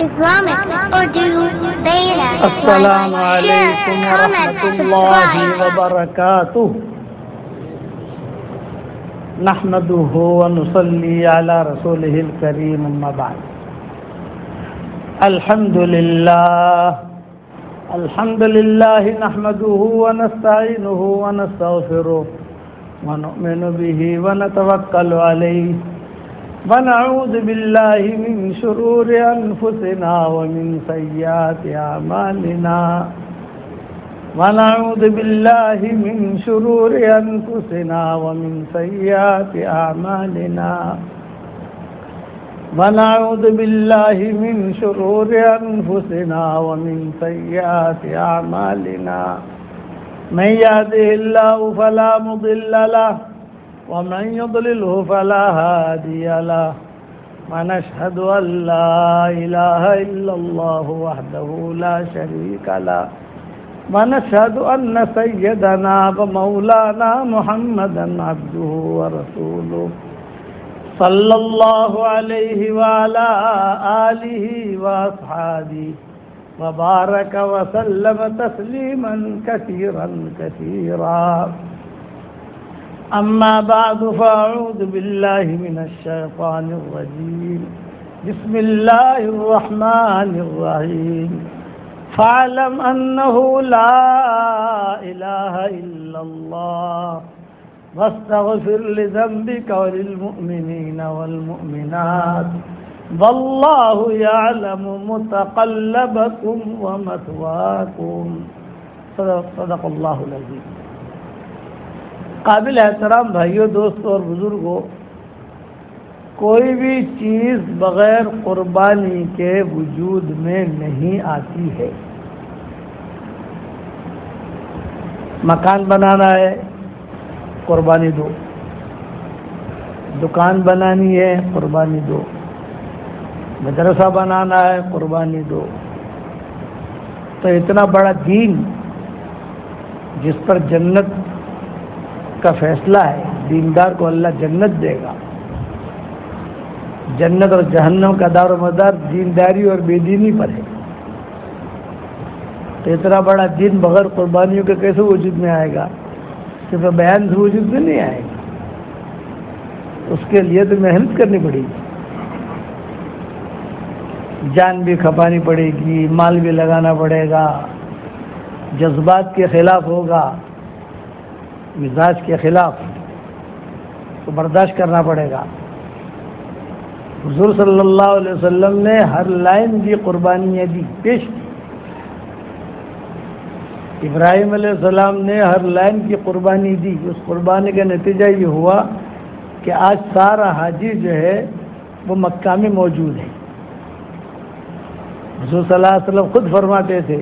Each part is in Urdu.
Islamic Urdu Beta. السلام علیکم Share, comment, ورحمۃ اللہ subscribe. وبرکاتہ. نحمده ونصلي على رسوله الكريم اما بعد. الحمد لله نحمده ونستعينه ونستغفره ونؤمن به ونتوكل عليه ونعوذ بالله من شرور أنفسنا ومن سيئات أعمالنا ونعوذ بالله من شرور أنفسنا ومن سيئات أعمالنا ونعوذ بالله من شرور أنفسنا ومن سيئات أعمالنا من يهده الله فلا مضل له ومن يضلله فلا هادي له ونشهد أن لا إله إلا الله وحده لا شريك له ونشهد أن سيدنا ومولانا محمدا عبده ورسوله صلى الله عليه وعلى آله وأصحابه وبارك وسلم تسليما كثيرا كثيرا. أما بعد فأعوذ بالله من الشيطان الرجيم. بسم الله الرحمن الرحيم. فاعلم أنه لا إله إلا الله واستغفر لذنبك وللمؤمنين والمؤمنات والله يعلم متقلبكم ومثواكم. صدق اللہ العظیم. قابل احترام بھائیوں، دوستوں اور بزرگوں، کوئی بھی چیز بغیر قربانی کے وجود میں نہیں آتی ہے. مکان بنانا ہے، قربانی دو. دکان بنانی ہے، قربانی دو. مدرسہ بنانا ہے، قربانی دو. تو اتنا بڑا دین جس پر جنت کا فیصلہ ہے، دیندار کو اللہ جنت دے گا. جنت اور جہنم کا دار و مدار دینداری اور بے دینی پر ہے. تو اتنا بڑا دین بغیر قربانیوں کے کیسے وجود میں آئے گا؟ صرف بیان سے وجود میں نہیں آئے گا. اس کے لیے تو محنت کرنی پڑے گی، جان بھی کھپانی پڑے گی، مال بھی لگانا پڑے گا، جذبات کے خلاف ہوگا، مزاج کے خلاف تو برداشت کرنا پڑے گا. حضور صلی اللہ علیہ وسلم نے ہر لائن کی قربانیاں دی، پیش کی. ابراہیم علیہ السلام نے ہر لائن کی قربانی دی. اس قربانی کا نتیجہ یہ ہوا کہ آج سارا حاجی جو ہے وہ مکہ میں موجود ہے. حضور صلی اللہ علیہ وسلم خود فرماتے تھے،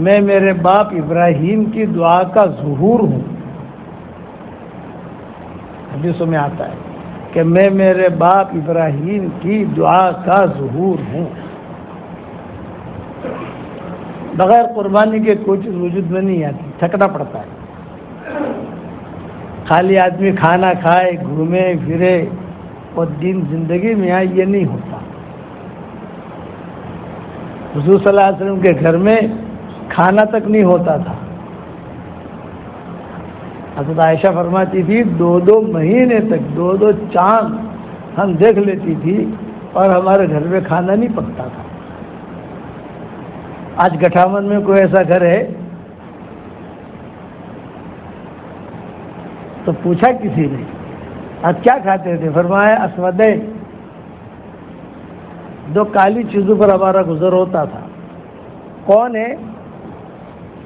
میں میرے باپ ابراہیم کی دعا کا ظہور ہوں. حدیثوں میں آتا ہے کہ میں میرے باپ ابراہیم کی دعا کا ظہور ہوں. بغیر قربانی کے کوئی چیز وجود میں نہیں آتی، تھکنا پڑتا ہے. خالی آدمی کھانا کھائے، گھومے پھرے اور دین زندگی میں آئے، یہ نہیں ہوتا. حضور صلی اللہ علیہ وسلم کے گھر میں کھانا تک نہیں ہوتا تھا. حضرت عائشہ فرماتی تھی 2 مہینے تک 2 چاند ہم دیکھ لیتی تھی اور ہمارے گھر میں کھانا نہیں پکتا تھا. آج گٹھامن میں کوئی ایسا گھر ہے تو پوچھا کسی نے آج کیا کھاتے تھے؟ فرمایا اسودے، 2 کالی چیزوں پر ہمارا گزر ہوتا تھا. کون ہے؟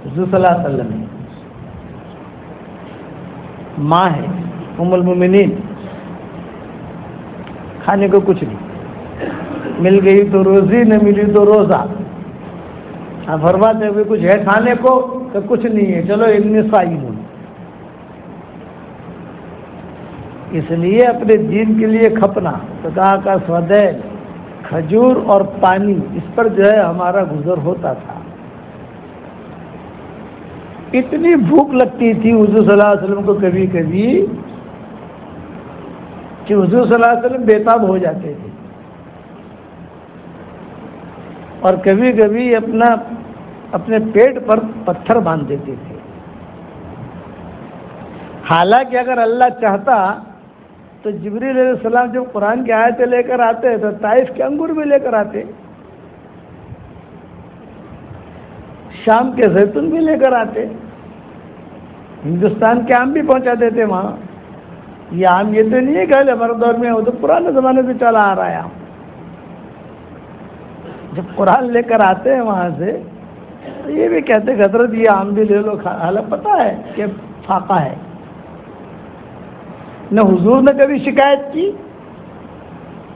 حضور صلی اللہ علیہ وسلم ہے. ماں ہے ام المومنین. کھانے کو کچھ نہیں، مل گئی تو روزی، نہ ملی تو روزہ. آپ فرماتے ہوئے کچھ ہے کھانے کو تو کچھ نہیں ہے، چلو اتنی صائم ہوں. اس لیے اپنے دین کے لیے کھپنا. تو کہا کا سودے، کھجور اور پانی، اس پر جو ہے ہمارا گزر ہوتا تھا. اتنی بھوک لگتی تھی حضور صلی اللہ علیہ وسلم کو کبھی کبھی کہ حضور صلی اللہ علیہ وسلم بے تاب ہو جاتے تھے. اور کبھی کبھی اپنے پیٹ پر پتھر باندھ دیتے تھے. حالانکہ اگر اللہ چاہتا تو جبریل علیہ السلام جب قرآن کی آیتیں لے کر آتے تو طائف کے انگور بھی لے کر آتے, شام کے زیتون بھی لے کر آتے, ہندوستان کے آم بھی پہنچا دیتے وہاں. یہ آم یہ تو نہیں ہے کہ ہمارے دور میں, وہ تو پرانے زمانے سے چلا آ رہا ہے. جب قرآن لے کر آتے ہیں وہاں سے تو یہ بھی کہتے کہ حضرت یہ آم بھی لے لو, حالانکہ پتہ ہے کہ فاقہ ہے. نہ حضور نے کبھی شکایت کی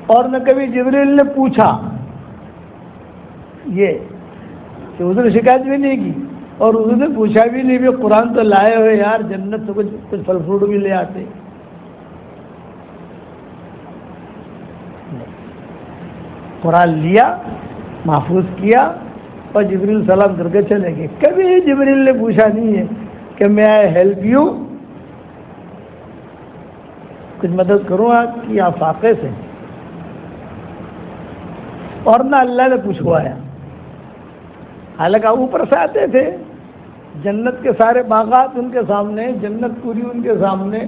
اور نہ کبھی جبریل نے پوچھا, یہ کہ حضور نے شکایت بھی نہیں کی اور حضور نے پوچھا بھی نہیں. بھی قرآن تو لائے ہوئے یار, جنت سے کچھ پھل فروٹ بھی لے آتے. قرآن لیا, محفوظ کیا اور جبریل سلام کر کے چلے گئے. کبھی جبریل نے پوچھا نہیں ہے کہ میں آئی ہیلپ یو, کچھ مدد کروں آپ کی, آپ فاقے سے. اور نہ اللہ نے پوچھوایا. حالانکہ اوپر سے آتے تھے, جنت کے سارے باغات ان کے سامنے, جنت پوری ان کے سامنے,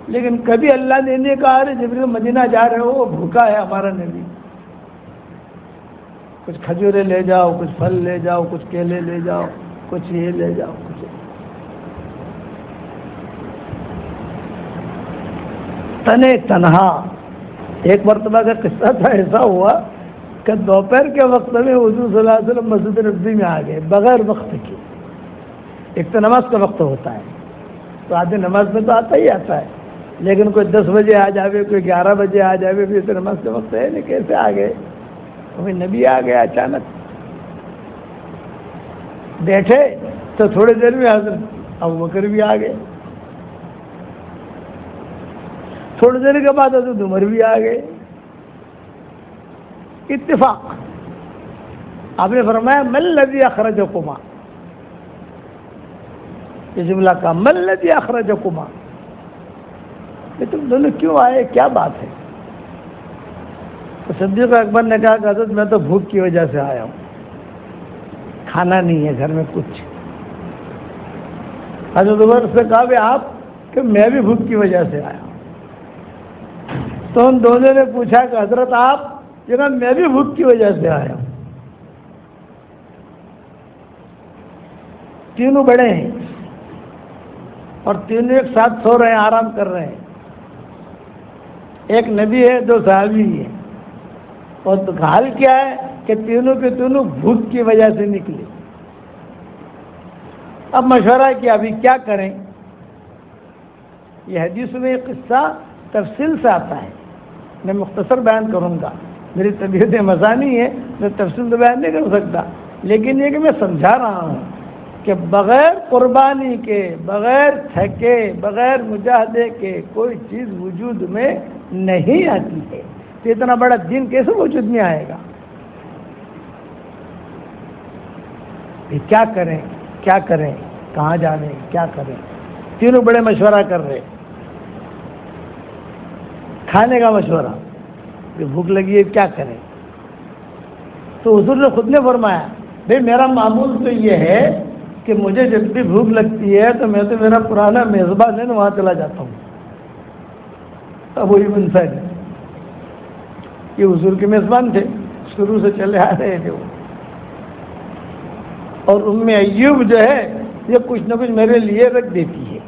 لیکن کبھی اللہ نے نہیں کہا ارے جبریل مدینہ جا رہے ہو, وہ بھوکا ہے ہمارا نبی, کچھ کھجورے لے جاؤ, کچھ پھل لے جاؤ, کچھ کیلے لے جاؤ, کچھ یہ لے جاؤ, کچھ. تنے تنہا. ایک مرتبہ کا قصہ تھا, ایسا ہوا کہ دوپہر کے وقت میں حضور صلی اللہ علیہ وسلم مسجد نبوی میں آ گئے بغیر وقت کے. ایک تو نماز کا وقت ہوتا ہے تو آدمی نماز میں تو آتا ہی آتا ہے, لیکن کوئی 10 بجے آ جاوے, کوئی 11 بجے آ جاوے, پھر تو نماز کا وقت ہے نہیں, کیسے آ گئے. ابھی نبی آ گیا اچانک, بیٹھے تو تھوڑی دیر میں حضرت ابوبکر بھی آ گئے, تھوڑی دیر کے بعد حضرت عمر بھی آ گئے. اتفاق. آپ نے فرمایا من الذی اخرجکما, یہ جملہ کا من الذی اخرجکما, کہ تم دونوں کیوں آئے, کیا بات ہے. تو صدیق اکبر نے کہا کہ حضرت میں تو بھوک کی وجہ سے آیا ہوں, کھانا نہیں ہے گھر میں کچھ. حضرت عمر سے کہا کہ آپ, کہ میں بھی بھوک کی وجہ سے آیا ہوں. تو ان دونوں نے پوچھا کہ حضرت آپ, یہ کہا میں بھی بھوک کی وجہ سے آیا ہوں. تینوں بڑے ہیں اور تینوں ایک ساتھ سو رہے ہیں, آرام کر رہے ہیں. ایک نبی ہے, 2 صحابی ہیں, اور حال کیا ہے کہ تینوں کے تینوں بھوک کی وجہ سے نکلے. اب مشورہ کیا ابھی کیا کریں. یہ حدیث میں یہ قصہ تفصیل سے آتا ہے, میں مختصر بیان کروں گا, میری طبیعت مزانی ہے, میں تفصیل تو بیان نہیں کر سکتا, لیکن یہ کہ میں سمجھا رہا ہوں کہ بغیر قربانی کے, بغیر تھکے, بغیر مجاہدے کے کوئی چیز وجود میں نہیں آتی ہے. تو اتنا بڑا دین کیسے وجود میں آئے گا. کیا کریں, کیا کریں, کہاں جانے, کیا کریں. تینوں بڑے مشورہ کر رہے. کھانے کا مشورہ, کہ بھوک لگی ہے کیا کریں. تو حضور نے خود نے فرمایا بھائی میرا معمول تو یہ ہے کہ مجھے جب بھی بھوک لگتی ہے تو میں تو میرا پرانا میزبان ہے نا وہاں چلا جاتا ہوں. ابو ابن سعد یہ حضور کے میزبان تھے, شروع سے چلے آ رہے تھے وہ. اور ام ایوب جو ہے یہ کچھ نہ کچھ میرے لیے رکھ دیتی ہے,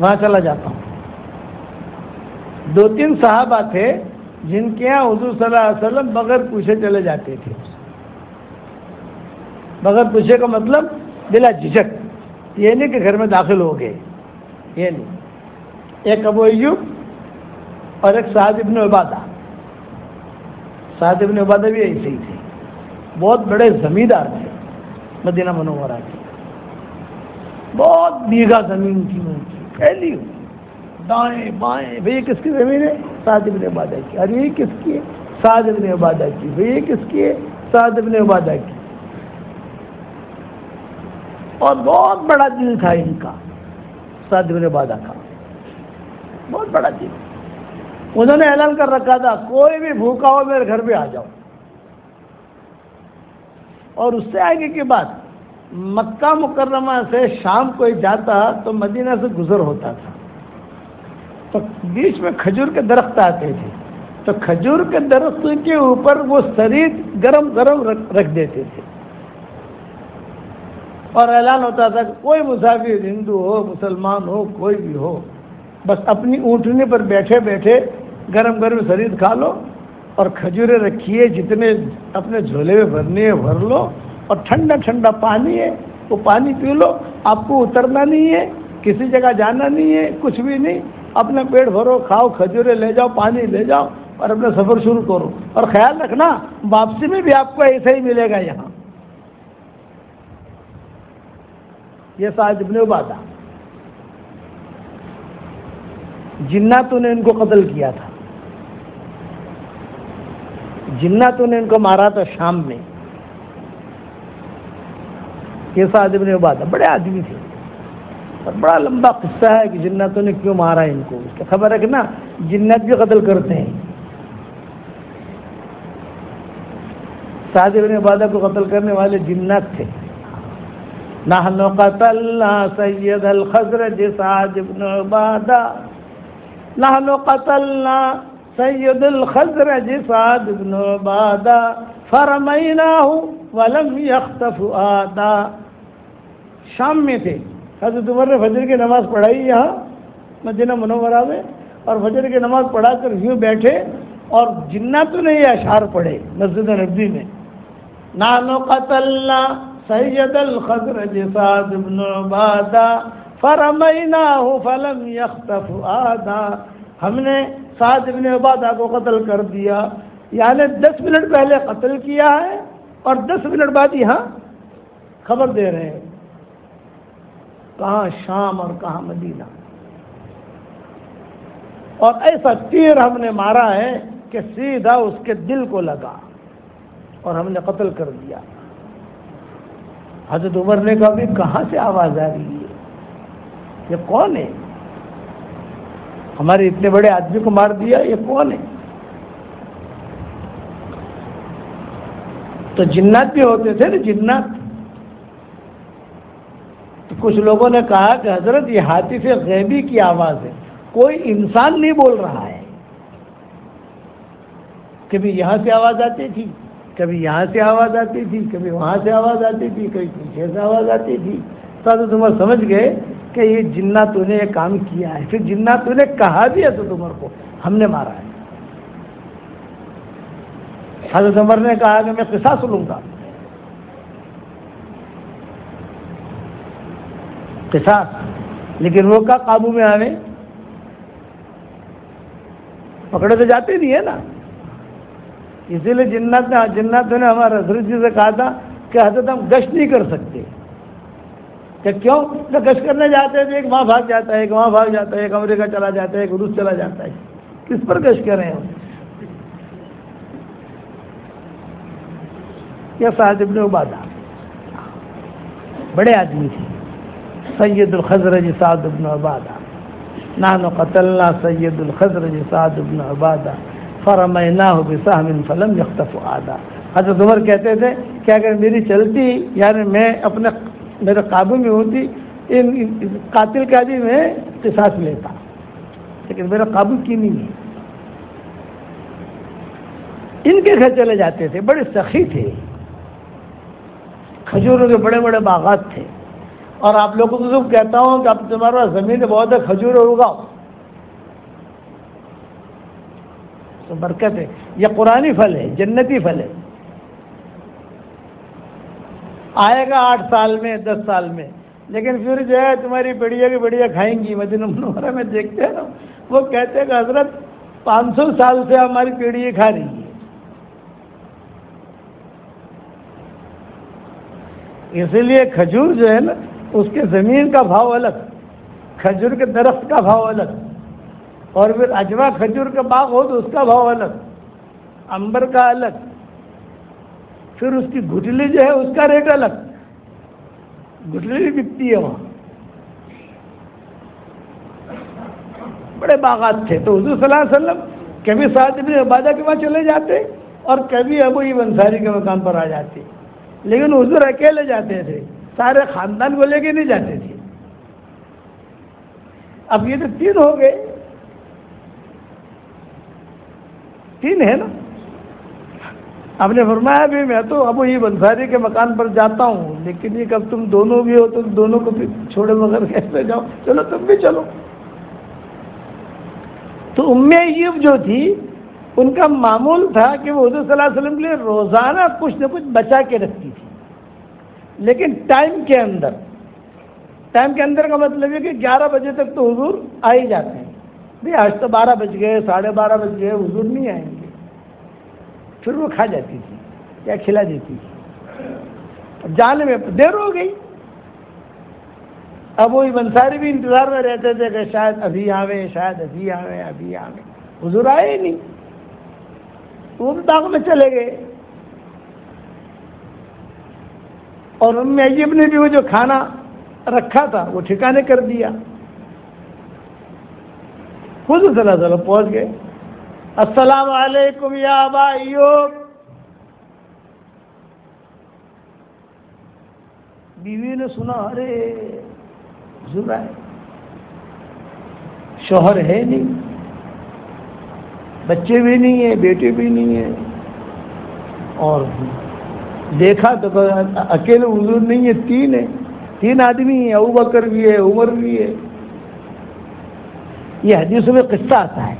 وہاں چلا جاتا ہوں. 2-3 صحابہ تھے جن کے یہاں حضور صلی اللہ علیہ وسلم بغیر پوچھے چلے جاتے تھے. بغیر پوچھے کا مطلب بلا جھجک, یہ نہیں کہ گھر میں داخل ہو گئے, یہ نہیں. ایک ابو ایوب اور ایک سعد ابن عبادہ. سعد ابن عبادہ بھی ایسے ہی تھے, بہت بڑے زمیندار تھے مدینہ منورہ کے. بہت بیگھا زمین تھی ان کی, پھیلی ہوئی, دائیں بائیں. بھئی کس کی زمین ہے؟ سعد ابن عبادہ کی. ارے یہ کس کی ہے؟ سعد ابن عبادہ کی. بھئی یہ کس کی ہے؟ سعد ابن عبادہ کی. اور بہت بڑا دل تھا ان کا, سعد ابن عبادہ کا, بہت بڑا دل. انہوں نے اعلان کر رکھا تھا کوئی بھی بھوکا ہو میرے گھر پہ آ جاؤ. اور اس سے آگے کی بات، مکہ مکرمہ سے شام کوئی جاتا تو مدینہ سے گزر ہوتا تھا، تو بیچ میں کھجور کے درخت آتے تھے، تو کھجور کے درخت کے اوپر وہ سرید گرم گرم رکھ دیتے تھے، اور اعلان ہوتا تھا کہ کوئی مسافر ہندو ہو مسلمان ہو کوئی بھی ہو، بس اپنی اونٹنی پر بیٹھے بیٹھے گرم گرم سرید کھا لو، اور کھجوریں رکھیے جتنے اپنے جھولے میں بھرنی ہے بھر لو، اور ٹھنڈا ٹھنڈا پانی ہے وہ پانی پی لو، آپ کو اترنا نہیں ہے، کسی جگہ جانا نہیں ہے، کچھ بھی نہیں، اپنا پیٹ بھرو، کھاؤ، کھجوریں لے جاؤ، پانی لے جاؤ، اور اپنا سفر شروع کرو، اور خیال رکھنا واپسی میں بھی آپ کو ایسا ہی ملے گا۔ یہاں یہ سعد ابن عبادہ، جناتوں نے ان کو قتل کیا تھا، جناتوں نے ان کو مارا تھا شام میں۔ یہ سعد ابن عبادہ بڑے آدمی تھے، اور بڑا لمبا قصہ ہے کہ جناتوں نے کیوں مارا ان کو، اس کا خبر ہے کہ نا جنات بھی قتل کرتے ہیں۔ سعد ابن عبادہ کو قتل کرنے والے جنات تھے۔ نحن قتلنا سید الخزرج سعد ابن عبادہ، نحن قتلنا سید الخزرج سعد ابن عبادہ فرمیناہ ولم یخطف آدا۔ شام میں تھے، حضرت عمر نے فجر کی نماز پڑھائی یہاں مدینہ منورہ میں، اور فجر کی نماز پڑھا کر یوں بیٹھے، اور جناتوں نے یہ اشعار پڑھے مسجد نبوی میں، نحن قتلنا سید الخزرج سعد بن عبادہ فرمیناہ فلم یخطف آدا۔ ہم نے سعد بن عبادہ کو قتل کر دیا، یعنی 10 منٹ پہلے قتل کیا ہے، اور 10 منٹ بعد یہاں خبر دے رہے ہیں، کہاں شام اور کہاں مدینہ۔ اور ایسا تیر ہم نے مارا ہے کہ سیدھا اس کے دل کو لگا، اور ہم نے قتل کر دیا۔ حضرت عمر نے کہا بھی کہاں سے آواز آ رہی ہے، یہ کون ہے، ہمارے اتنے بڑے آدمی کو مار دیا، یہ کون ہے؟ تو جنات بھی ہوتے تھے نا، جنات۔ تو کچھ لوگوں نے کہا کہ حضرت یہ ہاتف غیبی کی آواز ہے، کوئی انسان نہیں بول رہا ہے، کبھی یہاں سے آواز آتی تھی، کبھی یہاں سے آواز آتی تھی، کبھی وہاں سے آواز آتی تھی، کبھی پیچھے سے آواز آتی تھی۔ تو حضرت عمر سمجھ گئے کہ یہ جناتوں نے یہ کام کیا ہے۔ پھر جناتوں نے کہا بھی حضرت عمر کو ہم نے مارا ہے۔ حضرت عمر نے کہا کہ میں قصاص لوں گا، قصاص، لیکن وہ کا قابو میں آنے، پکڑے تو جاتے نہیں ہے نا۔ اسی لیے جناتوں نے ہمارے حضرت جی سے کہا تھا کہ حضرت ہم گشت نہیں کر سکتے، کہ کیوں؟ تو گشت کرنے جاتے ہیں، ایک وہاں بھاگ جاتا ہے، ایک وہاں بھاگ جاتا ہے، ایک امریکہ چلا جاتا ہے، ایک روس چلا جاتا ہے، کس پر گشت کریں ہم؟ یہ سعد ابن عبادہ بڑے آدمی تھے، سید الخزرج سعد ابن عبادہ، نحن قتلنا سید الخزرج سعد ابن عبادہ فرمیناہ بسہم فلم یخطف آدا۔ حضرت عمر کہتے تھے کہ اگر میری چلتی، یعنی میں اپنے میرے قابو میں ہوتی، ان قاتل کا بھی میں قصاص لیتا، لیکن میرا قابو کی نہیں ہے۔ ان کے گھر چلے جاتے تھے، بڑے سخی تھے، کھجوروں کے بڑے بڑے باغات تھے، اور آپ لوگوں کو کہتا ہوں کہ اب تمہارے پاس زمین بہت ہے، کھجور اگاؤ، تو برکت ہے، یہ قرآنی پھل ہے، جنتی پھل ہے، آئے گا 8 سال میں 10 سال میں، لیکن پھر جو ہے تمہاری بڑھیا کی بڑھیا کھائیں گی۔ مدینہ منورہ میں دیکھتے ہیں نا، وہ کہتے ہیں کہ حضرت 500 سال سے ہماری پیڑھی کھا رہی ہے۔ اسی لیے کھجور جو ہے نا، اس کے زمین کا بھاؤ الگ، کھجور کے درخت کا بھاؤ الگ، اور پھر اجوا کھجور کا باغ ہو تو اس کا بھاؤ الگ، امبر کا الگ، پھر اس کی گٹلی جو ہے اس کا ریٹ الگ، گٹلی بھی بکتی ہے وہاں۔ بڑے باغات تھے، تو حضور صلی اللہ علیہ وسلم کبھی سعد بن عبادہ کے وہاں چلے جاتے، اور کبھی ابو ایوب انصاری کے مقام پر آ جاتے، لیکن حضور اکیلے جاتے تھے، سارے خاندان کو لے کے نہیں جاتے تھے۔ اب یہ تو 3 ہو گئے، 3 ہے نا۔ آپ نے فرمایا بھی میں تو ابو ایوب انصاری کے مکان پر جاتا ہوں، لیکن یہ کب تم دونوں بھی ہو تو دونوں کو بھی چھوڑے بغیر کیسے جاؤ، چلو تم بھی چلو۔ تو ام ایوب جو تھی ان کا معمول تھا کہ وہ حضور صلی اللہ علیہ وسلم کے لیے روزانہ کچھ نہ کچھ بچا کے رکھتی تھی، لیکن ٹائم کے اندر کا مطلب ہے کہ 11 بجے تک تو حضور آ ہی جاتے ہیں۔ بھئی آج تو 12 بج گئے، 12:30 بج گئے، حضور نہیں آئیں گے، پھر وہ کھا جاتی تھی یا کھلا دیتی تھی۔ جانے میں دیر ہو گئی، اب وہ انصاری بھی انتظار میں رہتے تھے کہ شاید ابھی آوے، شاید ابھی آوے، حضور آئے ہی نہیں، وہ بھی باغ میں چلے گئے۔ اور ام ایوب نے بھی وہ جو کھانا رکھا تھا وہ ٹھکانے کر دیا۔ حضور صلی اللہ علیہ وسلم پہنچ گئے، السلام علیکم یا ابا ایوب۔ بیوی نے سنا، ارے حضور آئے، شوہر ہے نہیں، بچے بھی نہیں ہیں، بیٹے بھی نہیں ہیں، اور دیکھا تو اکیلے حضور نہیں ہے، 3 ہیں، 3 آدمی ہیں، ابوبکر بھی ہے، عمر بھی ہے۔ یہ حدیثوں میں قصہ آتا ہے،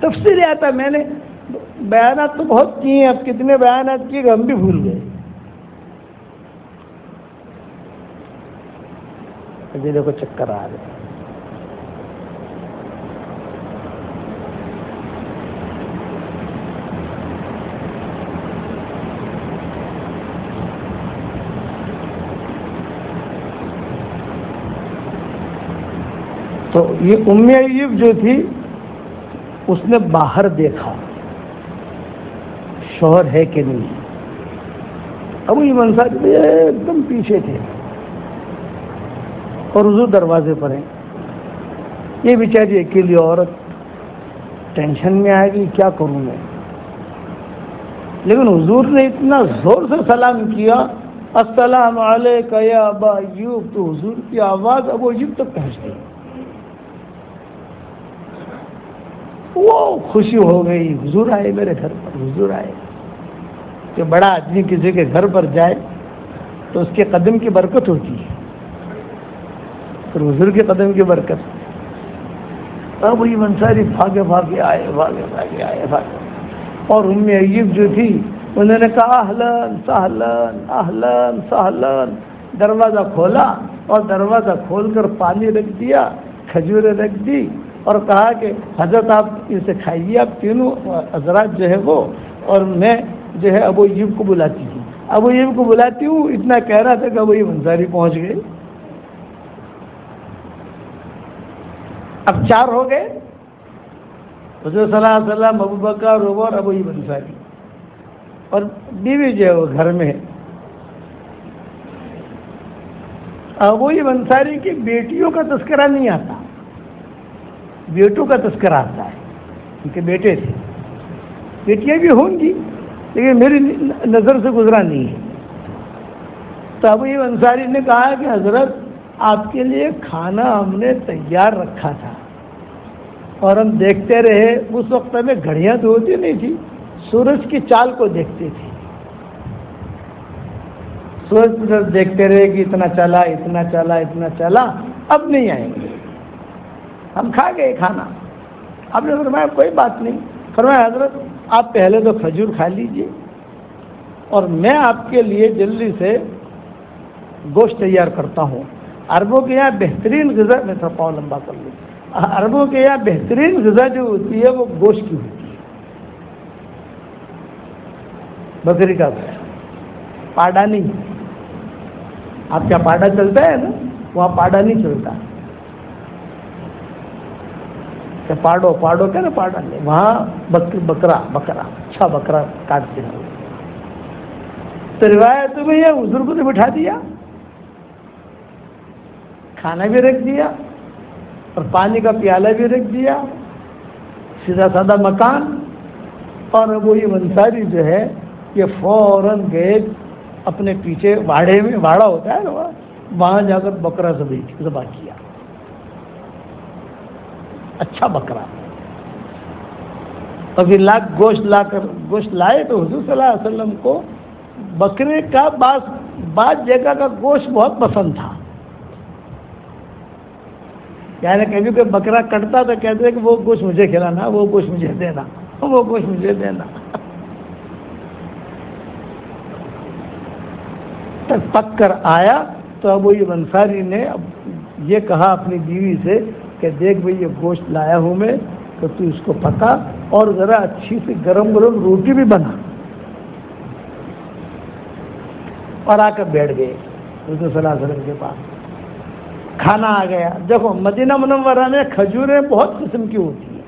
تفصیل آتا ہے۔ میں نے بیانات تو بہت کیے ہیں، اب کتنے بیانات کیے ہم بھی بھول گئے۔ ابھی دیکھو چکر آ رہے ہیں۔ تو یہ ام ایوب جو تھی اس نے باہر دیکھا شوہر ہے کہ نہیں۔ ابو ایوب انصاری ایک دم پیچھے تھے اور حضور دروازے پر ہیں۔ یہ بیچاری اکیلی عورت ٹینشن میں آئے گی، کیا کروں میں؟ لیکن حضور نے اتنا زور سے سلام کیا، السلام علیک یا ابا ایوب، تو حضور کی آواز ابو ایوب تک پہنچ گئی۔ وہ خوشی ہو گئی، حضور آئے میرے گھر پر، حضور آئے۔ کہ بڑا آدمی کسی کے گھر پر جائے تو اس کے قدم کی برکت ہوتی ہے، اور حضور کے قدم کی برکت۔ اب یہ انصاری بھاگے آئے۔ اور ام ایوب جو تھی انہوں نے کہا اہلن سہلن اہلن سہلن، دروازہ کھولا اور دروازہ کھول کر پانی رکھ دیا، کھجوریں رکھ دی، اور کہا کہ حضرت آپ اسے کھائیے، آپ تینوں حضرات جو ہے وہ، اور میں جو ہے ابو ایوب کو بلاتی ہوں، ابو ایوب کو بلاتی ہوں۔ اتنا کہہ رہا تھا کہ ابو ایوب انصاری پہنچ گئے۔ اب 4 ہو گئے، حضور صلی اللہ علیہ وسلم، ابو بکر، عمر، ابو ایوب انصاری، اور بیوی جو ہے وہ گھر میں ہے۔ ابو ایوب انصاری کی بیٹیوں کا تذکرہ نہیں آتا، بیٹوں کا تذکرہ آتا ہے، ان کے بیٹے تھے، بیٹیاں بھی ہوں گی لیکن میری نظر سے گزرا نہیں ہے۔ تو ابو ایوب انصاری نے کہا کہ حضرت آپ کے لیے کھانا ہم نے تیار رکھا تھا، اور ہم دیکھتے رہے، اس وقت میں گھڑیاں تو ہوتی نہیں تھی، سورج کی چال کو دیکھتے تھے، سورج دیکھتے رہے کہ اتنا چلا، اب نہیں آئیں گے، ہم کھا گئے کھانا۔ آپ نے فرمایا کوئی بات نہیں، فرمایا حضرت آپ پہلے تو کھجور کھا لیجئے، اور میں آپ کے لیے جلدی سے گوشت تیار کرتا ہوں۔ عربوں کے یہاں بہترین غذا، میں تھوڑا پاؤں لمبا کر لوں، عربوں کے یہاں بہترین غذا جو ہوتی ہے وہ گوشت کی ہوتی ہے، بکری کا گوشت، پاڑا نہیں۔ آپ کیا پاڑا چلتا ہے نا، وہاں پاڑا نہیں چلتا، پاڑو کیا نا، پاڑا نہیں، وہاں بکرا اچھا بکرا کاٹتے ہیں۔ تو روایت میں یہ حضور کو تو بٹھا دیا، کھانا بھی رکھ دیا اور پانی کا پیالہ بھی رکھ دیا، سیدھا سادہ مکان۔ اور ابو ایوب انصاری جو ہے یہ فوراً گئے اپنے پیچھے واڑے میں، واڑا ہوتا ہے نا، وہاں جا کر بکرا ذبح کیا، اچھا بکرا. ابھی گوشت لائے تو حضور صلی اللہ علیہ وسلم کو بکرے کا بعض جگہ کا گوشت بہت پسند تھا. یعنی کبھی کوئی بکرا کٹتا تو کہتے ہیں کہ وہ گوشت مجھے کھلانا، وہ گوشت مجھے دینا، وہ گوشت مجھے دینا. پک کر آیا تو اب یہ انصاری نے یہ کہا اپنی بیوی سے کہ دیکھ بھئی یہ گوشت لایا ہوں میں، تو تو اس کو پکا اور ذرا اچھی سی گرم روٹی بھی بنا. اور آ کر بیٹھ گئے حضور صلی اللہ علیہ وسلم کے پاس. کھانا آ گیا. دیکھو مدینہ منورہ میں کھجوریں بہت قسم کی ہوتی ہیں،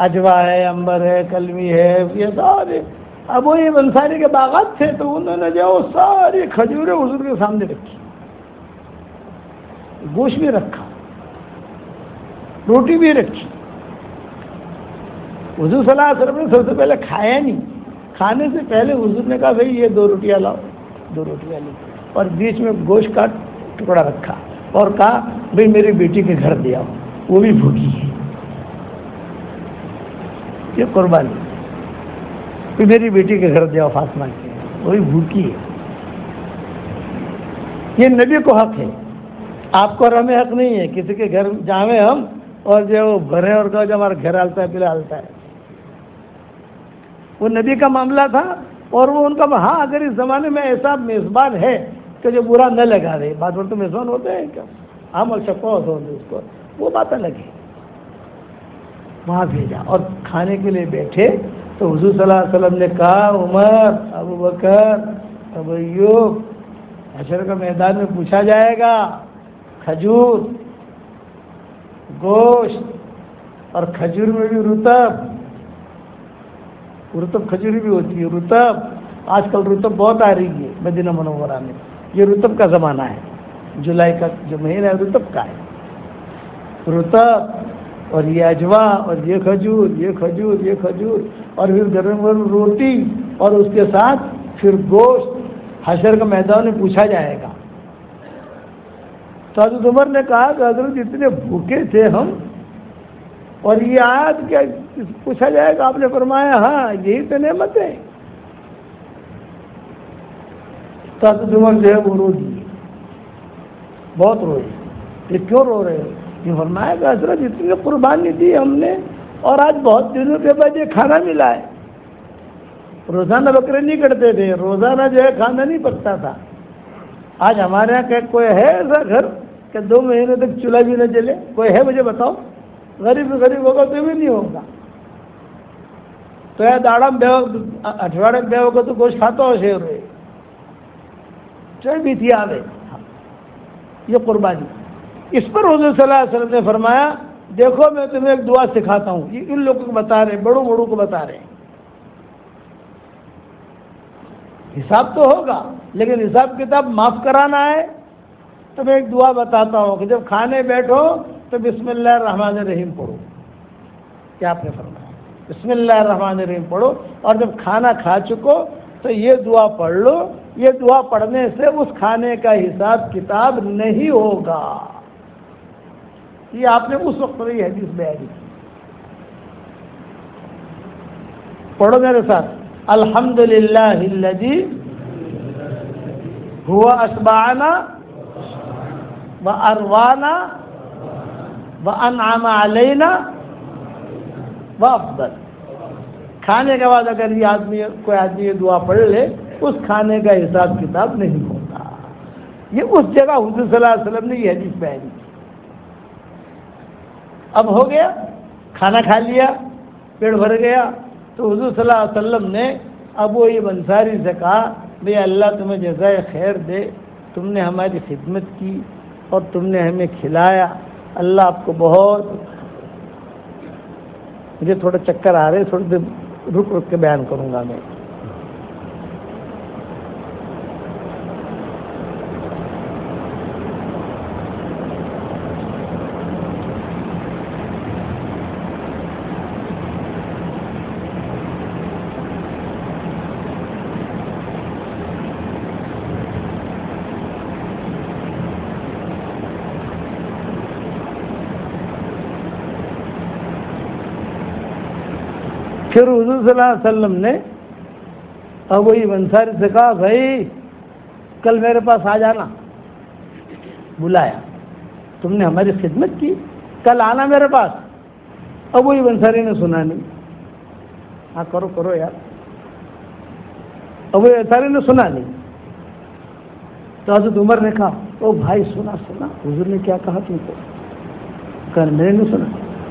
اجوا ہے، امبر ہے، کلمی ہے، یہ سارے. اب وہ یہ انصاری کے باغات تھے تو انہوں نے جو ساری کھجوریں حضور کے سامنے رکھی، گوشت بھی رکھا، روٹی بھی رکھی. حضور صلی اللہ علیہ وسلم نے سب سے پہلے کھایا نہیں. کھانے سے پہلے حضور نے کہا بھائی یہ 2 روٹیاں لاؤ، 2 روٹیاں لی اور بیچ میں گوشت کا ٹکڑا رکھا اور کہا بھائی میری بیٹی کے گھر دے آؤ، وہ بھی بھوکی ہے. یہ قربانی. پھر میری بیٹی کے گھر دے آؤ فاطمہ کے، وہ بھی بھوکی ہے. یہ نبی کو حق ہے، آپ کو اور ہمیں حق نہیں ہے کسی کے گھر جاویں ہم اور جو وہ بھرے اور کہو جو ہمارا گھر آلتا ہے پلا آلتا ہے. وہ نبی کا معاملہ تھا اور وہ ان کا. ہاں اگر اس زمانے میں ایسا میزبان ہے کہ جو برا نہ لگا رہے، بات بول تو میزبان ہوتے ہیں کیا ہم اور شکوا ہوتے اس کو، وہ بات الگ ہے. وہاں بھیجا اور کھانے کے لیے بیٹھے تو حضور صلی اللہ علیہ وسلم نے کہا عمر، ابو بکر، ابو ایوب، حشر کا میدان میں پوچھا جائے گا کھجور، گوشت اور کھجور میں بھی رطب کھجوری بھی ہوتی ہے. رطب آج کل رطب بہت آ رہی ہے مدینہ منورہ میں. یہ رطب کا زمانہ ہے، جولائی کا جو مہینہ ہے رطب کا ہے. رطب اور یہ اجوا اور یہ کھجور اور پھر گرم گرم روٹی اور اس کے ساتھ پھر گوشت. حشر کا میدان میں پوچھا جائے گا. تو حضرت عمر نے کہا کہ حضرت اتنے بھوکے تھے ہم اور یہ آج کیا پوچھا جائے گا. آپ نے فرمایا ہاں یہی تو نعمت ہے. تو حضرت عمر جو ہے وہ رو دیے، بہت روئے. یہ کیوں رو رہے ہیں؟ یہ فرمایا کہ حضرت اتنی قربانی دی ہم نے اور آج بہت دنوں کے بعد یہ کھانا ملا ہے. روزانہ بکرے نہیں کٹتے تھے، روزانہ جو ہے کھانا نہیں پکتا تھا. آج ہمارے یہاں کوئی ہے ایسا گھر کہ 2 مہینے تک چولہا بھی نہ جلے؟ کوئی ہے؟ مجھے بتاؤ. غریب ہوگا تو بھی نہیں ہوگا. تو داڑا میں اٹھواڑے میں ہوگا تو گوشت کھاتا ہو شیر ہوئے چاہے بھی تھی آگے. یہ قربانی. اس پر حضور صلی اللہ علیہ وسلم نے فرمایا دیکھو میں تمہیں ایک دعا سکھاتا ہوں. یہ ان لوگوں کو بتا رہے ہیں، بڑوں کو بتا رہے ہیں. حساب تو ہوگا لیکن حساب کتاب معاف کرانا ہے تو میں ایک دعا بتاتا ہوں کہ جب کھانے بیٹھو تو بسم اللہ الرحمن الرحیم پڑھو. کیا آپ نے فرمایا؟ بسم اللہ الرحمن الرحیم پڑھو اور جب کھانا کھا چکو تو یہ دعا پڑھ لو. یہ دعا پڑھنے سے اس کھانے کا حساب کتاب نہیں ہوگا. یہ آپ نے اس وقت پر یہ حدیث بیان کی. پڑھو میرے ساتھ. الحمدللہ الذی هو اشبعنا واروانا وانعم علینا وافضل. کھانے کے بعد اگر یہ کوئی آدمی یہ دعا پڑھ لے اس کھانے کا حساب کتاب نہیں ہوگا. یہ اس جگہ حضور صلی اللہ علیہ وسلم نے یہ حدیث بیان کی. اب ہو گیا، کھانا کھا لیا، پیٹ بھر گیا تو حضور صلی اللہ علیہ وسلم نے ابو ایوب انصاری سے کہا بھئی اللہ تمہیں جزائے خیر دے، تم نے ہماری خدمت کی اور تم نے ہمیں کھلایا، اللہ آپ کو بہت. مجھے تھوڑا چکر آ رہے، تھوڑی دیر رک کے بیان کروں گا میں. پھر حضور صلی اللہ علیہ وسلم نے ابو ایوب انصاری سے کہا بھائی کل میرے پاس آ جانا، بلایا، تم نے ہماری خدمت کی، کل آنا میرے پاس۔ ابو ایوب انصاری نے سنا نہیں، ہاں کرو کرو یار، ابو ایوب انصاری نے سنا نہیں۔ تو حضرت عمر نے کہا او بھائی سنا سنا حضور نے کیا کہا تم کو؟ کہا میں نے نہیں سنا۔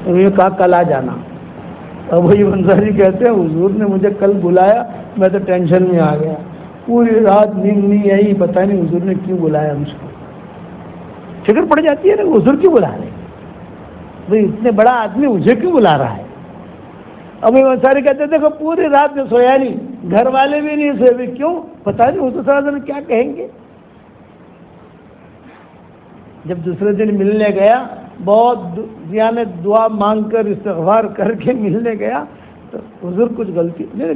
تو یہ کہا کل آ جانا۔ ابو ایوب انصاری کہتے ہیں حضور نے مجھے کل بلایا، میں تو ٹینشن میں آ گیا، پوری رات نیند نہیں آئی، پتہ نہیں حضور نے کیوں بلایا مجھ کو۔ فکر پڑ جاتی ہے نا حضور کیوں بلا رہے، بھائی اتنے بڑا آدمی مجھے کیوں بلا رہا ہے۔ ابو ایوب انصاری کہتے دیکھو پوری رات میں سویا نہیں، گھر والے بھی نہیں سوئے بھی، کیوں؟ پتہ نہیں حضور صلی اللہ علیہ وسلم کیا کہیں گے۔ جب دوسرے دن ملنے گیا، بہت دعا مانگ کر استغفار کر کے ملنے گیا، تو حضور کچھ غلطی نہیں،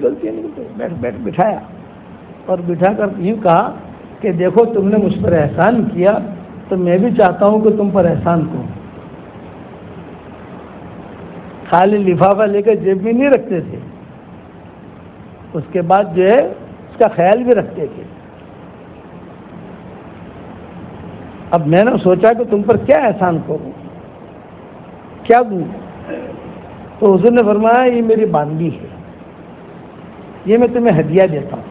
بیٹھ بٹھایا اور بٹھا کر یوں کہا کہ دیکھو تم نے مجھ پر احسان کیا تو میں بھی چاہتا ہوں کہ تم پر احسان کروں۔ خالی لفافہ لے کے جیب میں نہیں رکھتے تھے، اس کے بعد جو ہے اس کا خیال بھی رکھتے تھے۔ اب میں نے سوچا کہ تم پر کیا احسان کروں، کیا دوں؟ تو حضور نے فرمایا یہ میری باندھی ہے، یہ میں تمہیں ہدیہ دیتا ہوں،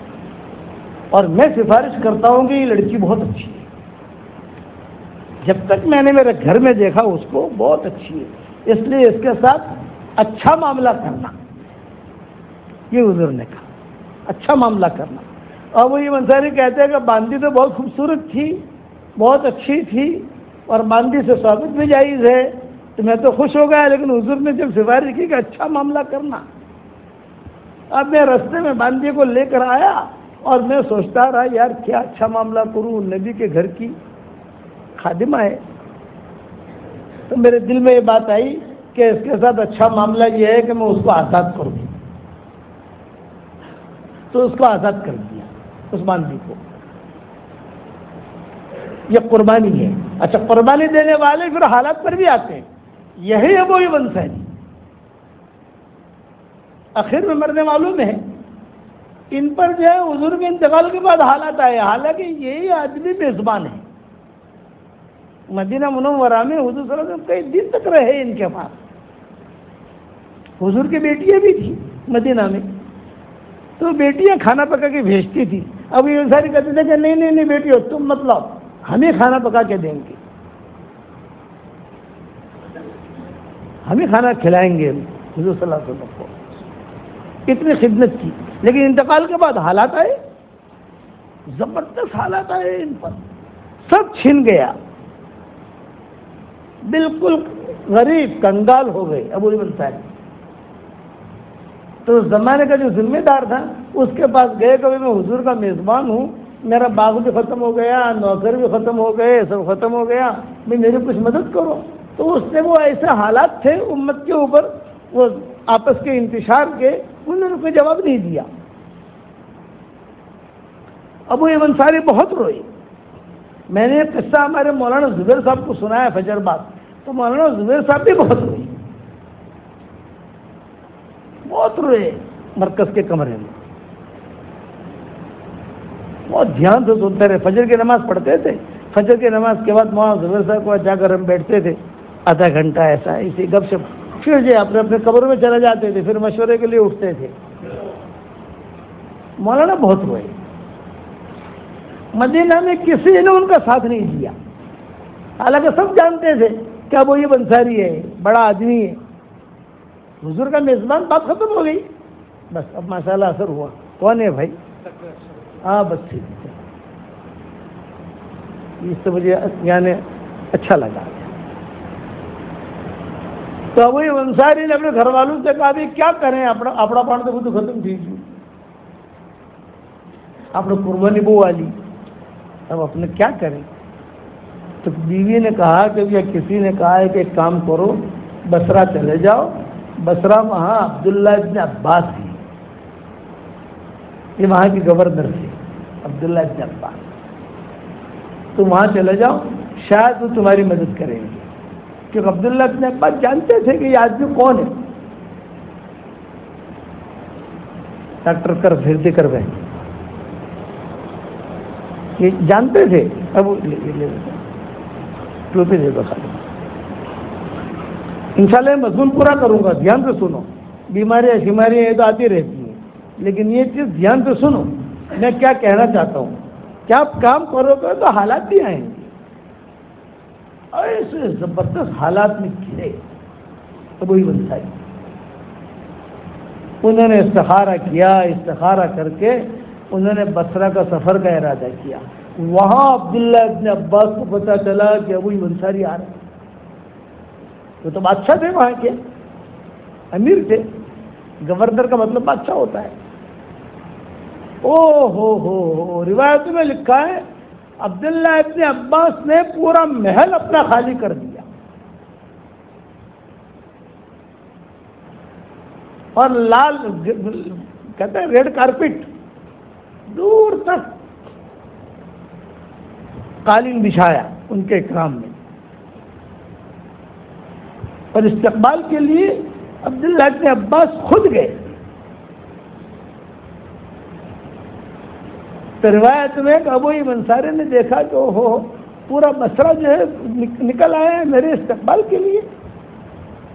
اور میں سفارش کرتا ہوں کہ یہ لڑکی بہت اچھی ہے، جب تک میں نے میرے گھر میں دیکھا اس کو بہت اچھی ہے، اس لیے اس کے ساتھ اچھا معاملہ کرنا۔ یہ حضور نے کہا اچھا معاملہ کرنا۔ اور وہ یہ انصاری کہتے ہیں کہ باندھی تو بہت خوبصورت تھی، بہت اچھی تھی، اور باندھی سے صحبت بھی جائز ہے، تو میں تو خوش ہو گیا، لیکن حضور نے جب سفارش کی کہ اچھا معاملہ کرنا، اب میں رستے میں باندھی کو لے کر آیا اور میں سوچتا رہا یار کیا اچھا معاملہ کروں، نبی کے گھر کی خادمہ ہے۔ تو میرے دل میں یہ بات آئی کہ اس کے ساتھ اچھا معاملہ یہ ہے کہ میں اس کو آزاد کروں، تو اس کو آزاد کر دیا، اس باندھی کو۔ یہ قربانی ہے۔ اچھا قربانی دینے والے پھر حالات پر بھی آتے ہیں، یہی ابو ایوب انصاری آخر میں مرنے والوں میں ہے، ان پر جو ہے حضور کے انتقال کے بعد حالات آئے، حالانکہ یہی آدمی میزبان ہے مدینہ منورہ میں، حضور صلی اللہ علیہ وسلم کئی دن تک رہے ان کے پاس، حضور کی بیٹیاں بھی تھی مدینہ میں، تو بیٹیاں کھانا پکا کے بھیجتی تھی۔ اب یہ ساری کہتے تھے کہ نہیں نہیں نہیں بیٹیوں تم مت لاؤ، ہمیں کھانا پکا کے دیں گے، ہمیں کھانا کھلائیں گے حضور صلی اللہ علیہ وسلم کو، اتنی خدمت کی۔ لیکن انتقال کے بعد حالات آئے، زبردست حالات آئے ان پر، سب چھن گیا، بالکل غریب کنگال ہو گئے ابو ایوب انصاری۔ تو اس زمانے کا جو ذمہ دار تھا اس کے پاس گئے کہ میں حضور کا میزبان ہوں، میرا باغ بھی ختم ہو گیا، نوکر بھی ختم ہو گئے، سب ختم ہو گیا، میں میری کچھ مدد کرو۔ تو اس نے وہ ایسے حالات تھے امت کے اوپر، وہ آپس کے انتشار کے، انہوں نے کوئی جواب نہیں دیا۔ ابو ایوب انصاری بہت روئے۔ میں نے یہ قصہ ہمارے مولانا زبیر صاحب کو سنایا فجر بعد، تو مولانا زبیر صاحب بھی بہت روئے، بہت روئے مرکز کے کمرے میں، بہت دھیان سے سنتے رہے۔ فجر کی نماز پڑھتے تھے، فجر کی نماز کے بعد مولانا زبیر صاحب کو جا کر ہم بیٹھتے تھے آدھا گھنٹہ ایسا اسی گپ شپ، پھر جو اپنے اپنے قبروں میں چلے جاتے تھے، پھر مشورے کے لیے اٹھتے تھے۔ مولانا بہت روئے، مدینہ میں کسی نے ان کا ساتھ نہیں دیا، حالانکہ سب جانتے تھے کہ ابو ایوب انصاری ہے، بڑا آدمی ہے، حضور کا میزبان، بات ختم ہو گئی۔ بس اب ماشاءاللہ اثر ہوا۔ کون ہے بھائی؟ ہاں بس ٹھیک ہے، اس سے مجھے یعنی اچھا لگا۔ تو ابو ایوب انصاری نے اپنے گھر والوں سے کہا بھی کیا کریں، اپنا پان تو خود ختم تھی، اپنے قربانی بو والی، اب اپنے کیا کریں؟ تو بیوی نے کہا کہ یا کسی نے کہا ہے کہ ایک کام کرو، بصرہ چلے جاؤ، بصرہ وہاں عبداللہ ابن عباس ہیں، یہ وہاں کے گورنر تھے عبداللہ ابن عباس، تو وہاں چلے جاؤ، شاید وہ تمہاری مدد کریں گے، کیونکہ عبداللہ ابن عباس جانتے تھے کہ یہ آدمی کون ہے۔ ڈاکٹر کر بھرتی کر گئے. یہ جانتے تھے. اب ٹوپی دے دو خالی. انشاءاللہ میں مضمون پورا کروں گا, دھیان سے سنو. بیماریاں شماریاں یہ تو آتی رہتی ہیں, لیکن یہ چیز دھیان سے سنو. میں کیا کہنا چاہتا ہوں, کیا آپ کام کرو گے تو حالات بھی آئیں گے. ایسے زبردست حالات میں گرے ابو ایوب انصاری. انہوں نے استخارہ کیا. استخارہ کر کے انہوں نے بصرہ کا سفر کا ارادہ کیا. وہاں عبداللہ ابن عباس کو پتہ چلا کہ ابو ایوب انصاری آ رہے. وہ تو بادشاہ تھے, وہاں کے امیر تھے. گورنر کا مطلب بادشاہ ہوتا ہے. او ہو روایت میں لکھا ہے عبداللہ ابن عباس نے پورا محل اپنا خالی کر دیا اور لال کہتے ہیں ریڈ کارپٹ دور تک قالین بچھایا ان کے اکرام میں. اور استقبال کے لیے عبداللہ ابن عباس خود گئے. تو روایت میں ابو ایوب انصاری نے دیکھا کہ اوہو پورا بصرہ جو ہے نکل آیا ہے میرے استقبال کے لیے.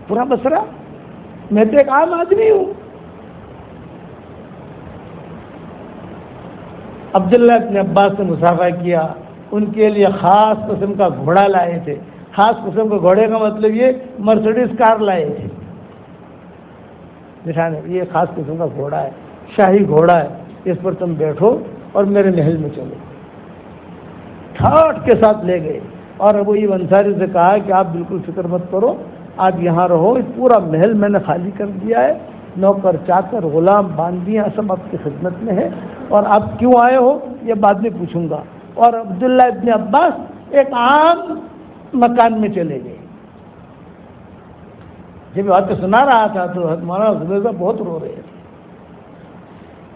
پورا بصرہ, میں تو ایک عام آدمی ہوں. عبداللہ ابن عباس نے مصافحہ کیا. ان کے لیے خاص قسم کا گھوڑا لائے تھے. خاص قسم کے گھوڑے کا مطلب یہ مرسیڈیز کار لائے تھے. نشان ہے یہ خاص قسم کا گھوڑا ہے, شاہی گھوڑا ہے, اس پر تم بیٹھو اور میرے محل میں چلو. ٹھاٹ کے ساتھ لے گئے اور ابو ایوب انصاری سے کہا کہ آپ بالکل فکر مت کرو, آپ یہاں رہو. پورا محل میں نے خالی کر دیا ہے. نوکر چاکر غلام باندیاں سب آپ کی خدمت میں ہے, اور آپ کیوں آئے ہو یہ بعد میں پوچھوں گا. اور عبداللہ ابن عباس ایک عام مکان میں چلے گئے. جب بات سنا رہا تھا تو مولانا زبیر صاحب بہت رو رہے تھے.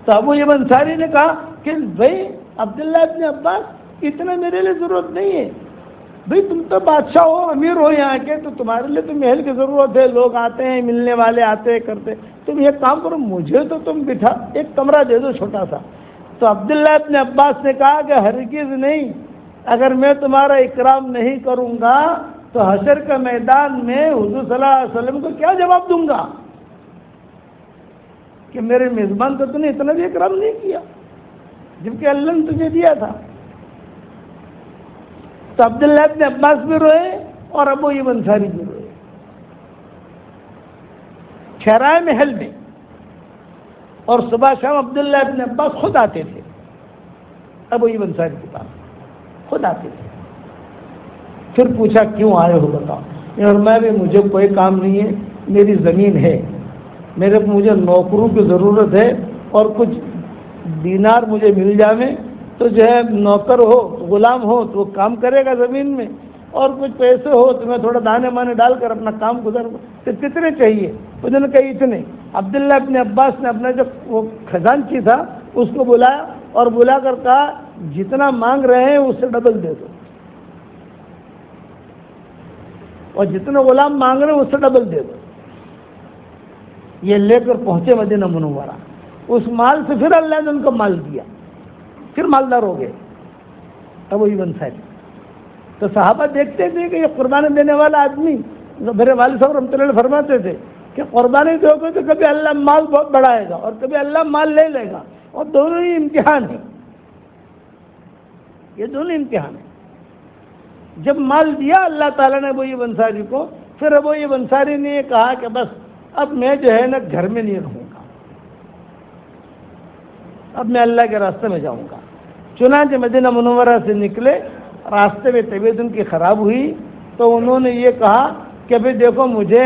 تو ابو ایوب انصاری نے کہا کہ بھائی عبداللہ ابن عباس اتنا میرے لیے ضرورت نہیں ہے. بھائی تم تو بادشاہ ہو, امیر ہو یہاں کے, تو تمہارے لیے تو محل کی ضرورت ہے. لوگ آتے ہیں, ملنے والے آتے کرتے. تم یہ کام کرو, مجھے تو تم بٹھا ایک کمرہ دے دو چھوٹا سا. تو عبداللہ ابن عباس نے کہا کہ ہرگز نہیں, اگر میں تمہارا اکرام نہیں کروں گا تو حشر کے میدان میں حضور صلی اللہ علیہ وسلم کو کیا جواب دوں گا کہ میرے میزبان تو نے اتنا بھی اکرام نہیں کیا جبکہ اللہ نے تجھے دیا تھا. تو عبداللہ ابن عباس بھی روئے اور ابو ایوب انصاری بھی روئے. ٹھہرائے محل میں, اور صبح شام عبداللہ ابن عباس خود آتے تھے ابو ایوب انصاری کے پاس, خود آتے تھے. پھر پوچھا کیوں آئے ہو بتاؤ. اور میں بھی مجھے کوئی کام نہیں ہے, میری زمین ہے, مجھے نوکروں کی ضرورت ہے, اور کچھ دینار مجھے مل جاوے تو جو ہے نوکر ہو غلام ہو تو وہ کام کرے گا زمین میں, اور کچھ پیسے ہو تو میں تھوڑا دانے مانے ڈال کر اپنا کام گزر. تو کتنے چاہیے؟ انہوں نے کہا اتنے. عبداللہ ابن عباس نے اپنا جو وہ خزانچی تھا اس کو بلایا اور بلا کر کہا جتنا مانگ رہے ہیں اس سے ڈبل دے دو, اور جتنے غلام مانگ رہے ہیں اس سے ڈبل دے دو. یہ لے کر پہنچے مدینہ منورہ. اس مال سے پھر اللہ نے ان کو مال دیا, پھر مالدار ہو گئے ابو ایوب انصاری. تو صحابہ دیکھتے تھے کہ یہ قربانی دینے والا آدمی, میرے والد صاحب رحمۃ اللہ علیہ فرماتے تھے کہ قربانی دو گے تو کبھی اللہ مال بہت بڑھائے گا اور کبھی اللہ مال لے لے گا, اور دونوں ہی امتحان ہیں. یہ دونوں امتحان ہیں. جب مال دیا اللہ تعالیٰ نے ابو ایوب انصاری کو, پھر ابو ایوب انصاری نے یہ کہا کہ بس اب میں جو ہے نا گھر میں نہیں رہوں گا, اب میں اللہ کے راستے میں جاؤں گا. چنانچہ مدینہ منورہ سے نکلے, راستے میں طبیعت ان کی خراب ہوئی تو انہوں نے یہ کہا کہ بھائی دیکھو مجھے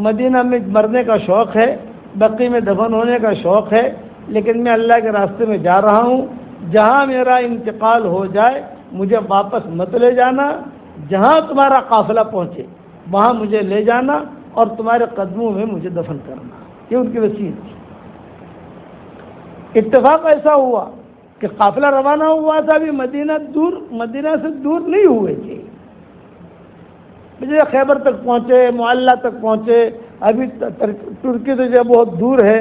مدینہ میں مرنے کا شوق ہے, بقی میں دفن ہونے کا شوق ہے, لیکن میں اللہ کے راستے میں جا رہا ہوں. جہاں میرا انتقال ہو جائے مجھے واپس مت لے جانا, جہاں تمہارا قافلہ پہنچے وہاں مجھے لے جانا اور تمہارے قدموں میں مجھے دفن کرنا. یہ ان کی وصیت تھی. اتفاق ایسا ہوا کہ قافلہ روانہ ہوا تھا, ابھی مدینہ سے دور نہیں ہوئے تھے. مجھے خیبر تک پہنچے, معلّہ تک پہنچے, ابھی ترکی سے جو بہت دور ہے.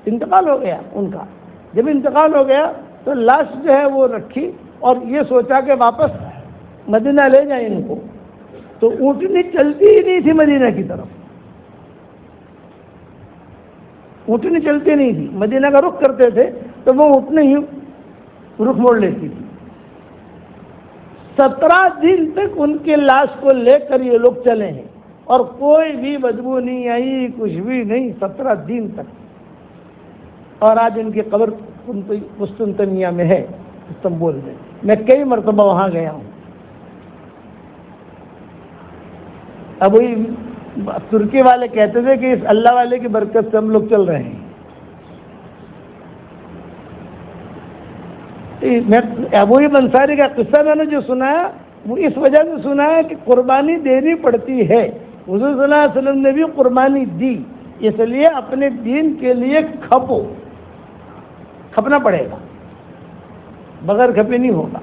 انتقال ہو گیا ان کا. جب انتقال ہو گیا تو لاش جو ہے وہ رکھی اور یہ سوچا کہ واپس مدینہ لے جائیں ان کو. تو اونٹنی چلتی ہی نہیں تھی مدینہ کی طرف, اونٹنی چلتی نہیں تھی, مدینہ کا رخ کرتے تھے تو وہ اونٹنی ہی رخ موڑ لیتی تھی. 17 دن تک ان کے لاش کو لے کر یہ لوگ چلے ہیں اور کوئی بھی بدبو نہیں آئی, کچھ بھی نہیں, 17 دن تک. اور آج ان کی قبر قسطنطنیہ میں ہے, استنبول میں. میں کئی مرتبہ وہاں گیا ہوں. اب وہی ترکی والے کہتے تھے کہ اس اللہ والے کی برکت سے ہم لوگ چل رہے ہیں. ابوی انصاری کا قصہ میں نے جو سنایا وہ اس وجہ سے سنایا کہ قربانی دینی پڑتی ہے. حضور صلی اللہ علیہ وسلم نے بھی قربانی دی, اس لیے اپنے دین کے لیے کھپنا پڑے گا, بغیر کھپے نہیں ہوگا.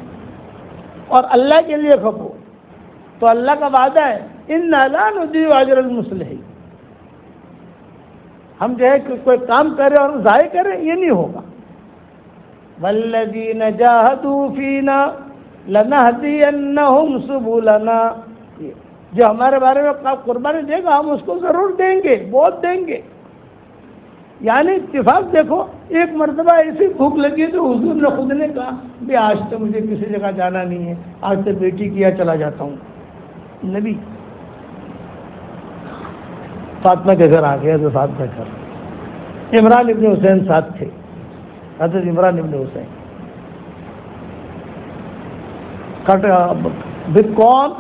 اور اللہ کے لیے کھپو تو اللہ کا وعدہ ہے اِنَّا لَا نُضِيعُ أَجْرَ الْمُصْلِحِينَ. ہم جو ہے کوئی کام کریں اور ضائع کریں, یہ نہیں ہوگا. وَالَّذِينَ جَاهَدُوا فِينَا لَنَهْدِيَنَّهُمْ سُبُلَنَا. جو ہمارے بارے میں قربانی دے گا ہم اس کو ضرور دیں گے, بہت دیں گے. یعنی اتفاق دیکھو, ایک مرتبہ ایسی بھوک لگی تو حضور نے خود نے کہا کہ آج تو مجھے کسی جگہ جانا نہیں ہے, آج تو بیٹی کیا چلا جاتا ہوں. نبی فاطمہ کے گھر آ گیا, تو فاطمہ کے گھر عمران ابن حسین ساتھ تھے, حضرت عمران ابن حسین. کون؟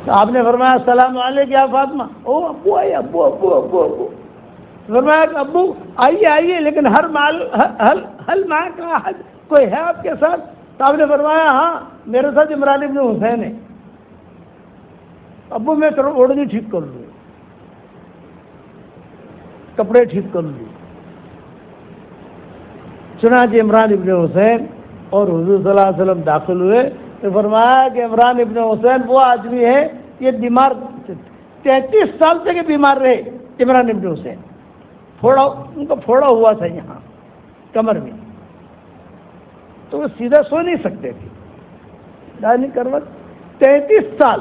تو آپ نے فرمایا السلام علیکم یا فاطمہ. او ابو آئے, ابو ابو ابو ابو. فرمایا کہ ابو آئیے آئیے, لیکن ہل ماں کا حد کوئی ہے آپ کے ساتھ؟ تو آپ نے فرمایا ہاں میرے ساتھ عمران ابن حسین ہے. ابو میں اوڑھنی ٹھیک کر لوں, کپڑے ٹھیک کر لوں. چنانچہ عمران ابن حسین اور حضور صلی اللہ علیہ وسلم داخل ہوئے تو فرمایا کہ عمران ابن حسین وہ آدمی ہے, یہ بیمار 33 سال سے کے بیمار رہے. عمران ابن حسین ان کو پھوڑا ہوا تھا یہاں کمر میں, تو وہ سیدھا سو نہیں سکتے تھے, دائیں کروٹ. 33 سال,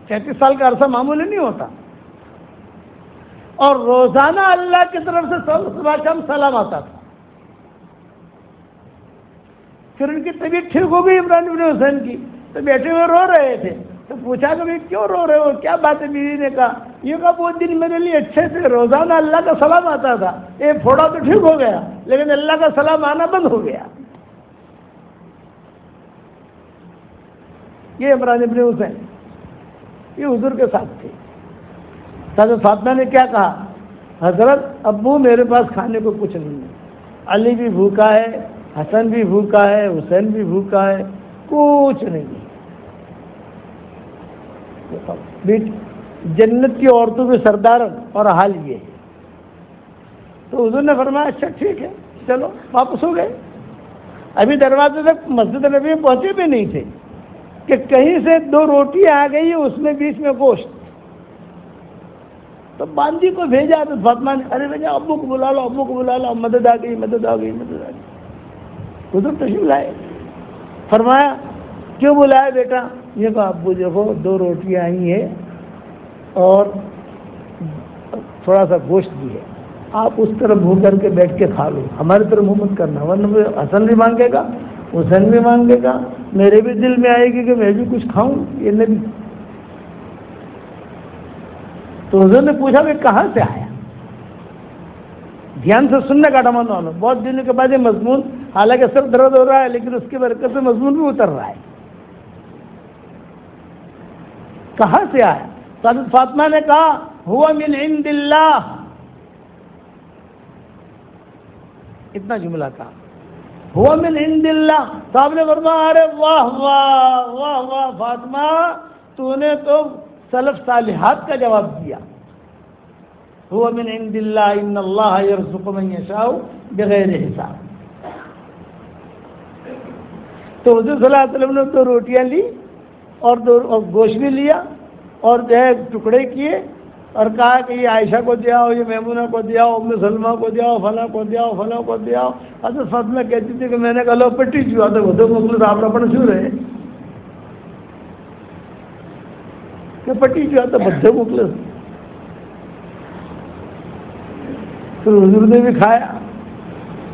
33 سال کا عرصہ معمولی نہیں ہوتا. اور روزانہ اللہ کی طرف سے صبح شام سلام آتا تھا. پھر ان کی طبیعت ٹھیک ہو گئی عمران ابن حسین کی, تو بیٹھے ہوئے رو رہے تھے. تو پوچھا کہ بھائی کیوں رو رہے ہو, کیا بات ہے؟ بیوی نے کہا یہ کہا وہ دن میرے لیے اچھے تھے, روزانہ اللہ کا سلام آتا تھا. یہ پھوڑا تو ٹھیک ہو گیا لیکن اللہ کا سلام آنا بند ہو گیا. یہ عمران ابن حسین یہ حضور کے ساتھ تھے. حضرت فاطمہ نے کیا کہا؟ حضرت ابو میرے پاس کھانے کو کچھ نہیں ہے, علی بھی بھوکا ہے, حسن بھی بھوکا ہے, حسین بھی بھوکا ہے, کچھ نہیں. جنت کی عورتوں کے سردار اور حال یہ ہے. تو حضور نے فرمایا اچھا ٹھیک ہے چلو, واپس ہو گئے. ابھی دروازے تک مسجد نبی میں پہنچے بھی نہیں تھے کہ کہیں سے 2 روٹی آ گئی, اس میں بیچ میں گوشت. تو باندھی کو بھیجا تو فاطمہ نے ارے بھیجا ابو کو بلا لو, ابو کو بلا لو, مدد آ گئی, مدد آ گئی, مدد آ گئی. حضور تشریف لائے. فرمایا کیوں بلایا بیٹا؟ یہ کہا ابو دیکھو 2 روٹیاں آئی ہیں اور تھوڑا سا گوشت بھی ہے, آپ اس طرف منہ کر کے بیٹھ کے کھا لو, ہماری طرف منہ مت کرنا, ورنہ حسن بھی مانگے گا, حسین بھی مانگے گا, میرے بھی دل میں آئے گی کہ میں بھی کچھ کھاؤں. یہ نبی. تو حضور نے پوچھا کہ کہاں سے آیا؟ دھیان سے سننے کا ڈمان والوں, بہت دنوں کے بعد یہ مضمون, حالانکہ سر درد ہو رہا ہے لیکن اس کی برکت سے مضمون بھی اتر رہا ہے. کہاں سے آیا؟ تو حضرت فاطمہ نے کہا ہوا من عند اللہ. اتنا جملہ کہا, ہوا من عند اللہ. صاحب نے فرمایا ارے واہ واہ واہ واہ فاطمہ, تو نے تو سلف صالحات کا جواب دیا. ہوا من عند اللہ ان اللہ یرزق من یشاء بغیر حساب. تو حضور صلی اللہ علیہ وسلم نے 2 روٹیاں لی اور گوشت بھی لیا اور جو ہے ٹکڑے کیے اور کہا کہ یہ عائشہ کو دیا ہو، یہ میمونہ کو دیا ہو، ام سلمہ کو دیا ہو، فلاں کو دیا ہو، فلاں کو دیا ہو. حضرت فاطمہ کہتی تھی کہ میں نے کہا لو پٹی چوا تو وہ مخلص آپ اپنا چھو رہے کہ پٹی چوا تو بدھے مخلص. پھر حضور نے بھی کھایا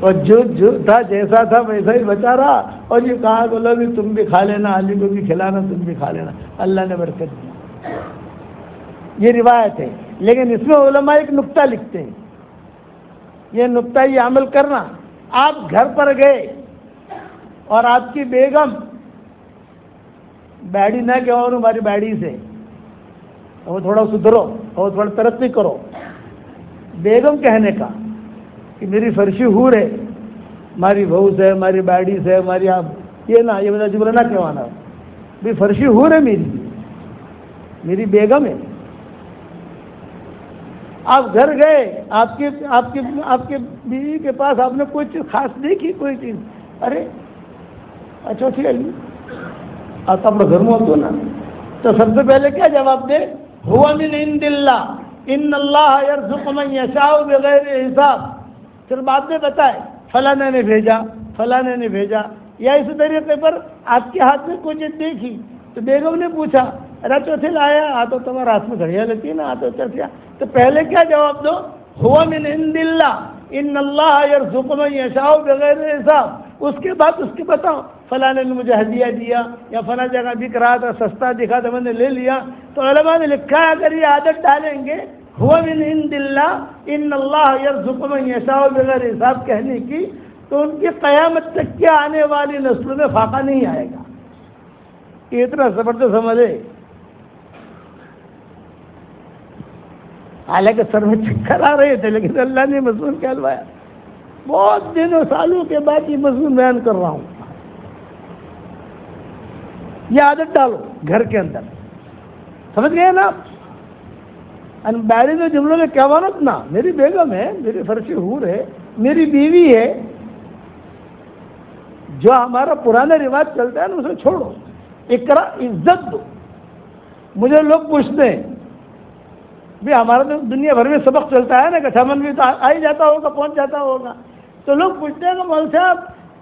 اور جو تھا جیسا تھا ویسا ہی بچا رہا، اور یہ کہا بولو بھی تم بھی کھا لینا، علی کو بھی کھلانا، تم بھی کھا لینا، اللہ نے برکت دی. یہ روایت ہے، لیکن اس میں علماء ایک نقطہ لکھتے ہیں، یہ نقطہ یہ عمل کرنا. آپ گھر پر گئے اور آپ کی بیگم بیڑی نہ کہ اور ہماری بیڑی سے وہ تھوڑا سدھرو اور تھوڑا ترقی کرو. بیگم کہنے کا کہ میری فرشی حور ہے، ہماری بہو سے، ہماری بیڑی سے، ہماری آپ یہ نہ یہ میرا جملہ نہ کہوانا بھی فرشی حور ہے، میری بیگم ہے. آپ گھر گئے، آپ کے بیوی کے پاس آپ نے کوئی چیز خاص دیکھی، کوئی چیز، ارے اچھا ٹھیک ہے آپ اپنا گھر میں ہوتے نا، تو سب سے پہلے کیا جواب دے؟ ہوا من عند اللہ ان اللہ یرزق من یشاء بغیر حساب. پھر بعد میں بتائے فلاں نے بھیجا، فلاں نے بھیجا. یا اسی طریقے پر آپ کے ہاتھ میں کوئی چیز دیکھی تو بیگم نے پوچھا ارے چوتھے لایا، تو تمہارے ہاتھ میں گھڑیاں لیتی ہے نا، تو چوتھیا. تو پہلے کیا جواب دو؟ ہوا من عند اللہ ان اللہ یرزق من یشاء بغیر حساب. اس کے بعد اس کے بتاؤ فلاں نے مجھے ہدیہ دیا یا فلاں جگہ بک رہا تھا، سستا دکھا تو میں نے لے لیا. تو علماء نے لکھا ہے اگر یہ عادت ڈالیں گے ہوا من عند اللہ ان اللہ یرزق من یشاء بغیر حساب کہنے کی، تو ان کی قیامت تک کے آنے والی نسلوں میں فاقہ نہیں آئے گا. یہ اتنا زبردست عمل ہے. حالانکہ سر میں چکر آ رہے تھے لیکن اللہ نے مضمون کہلوایا. بہت دنوں سالوں کے بعد یہ مضمون بیان کر رہا ہوں. یہ عادت ڈالو گھر کے اندر، سمجھ گئے نا آپ؟ بیڑی جو جملوں میں کیا مانت نا، میری بیگم ہے، میری فرشی حور ہے، میری بیوی ہے. جو ہمارا پرانا رواج چلتا ہے نا اسے چھوڑو، اقرا عزت دو. مجھے لوگ پوچھتے ہیں بھی ہمارا تو دنیا بھر میں سبق چلتا ہے نا کہ سمن بھی تو آ ہی جاتا ہوگا، پہنچ جاتا ہوگا. تو لوگ پوچھتے ہیں کہ مول صاحب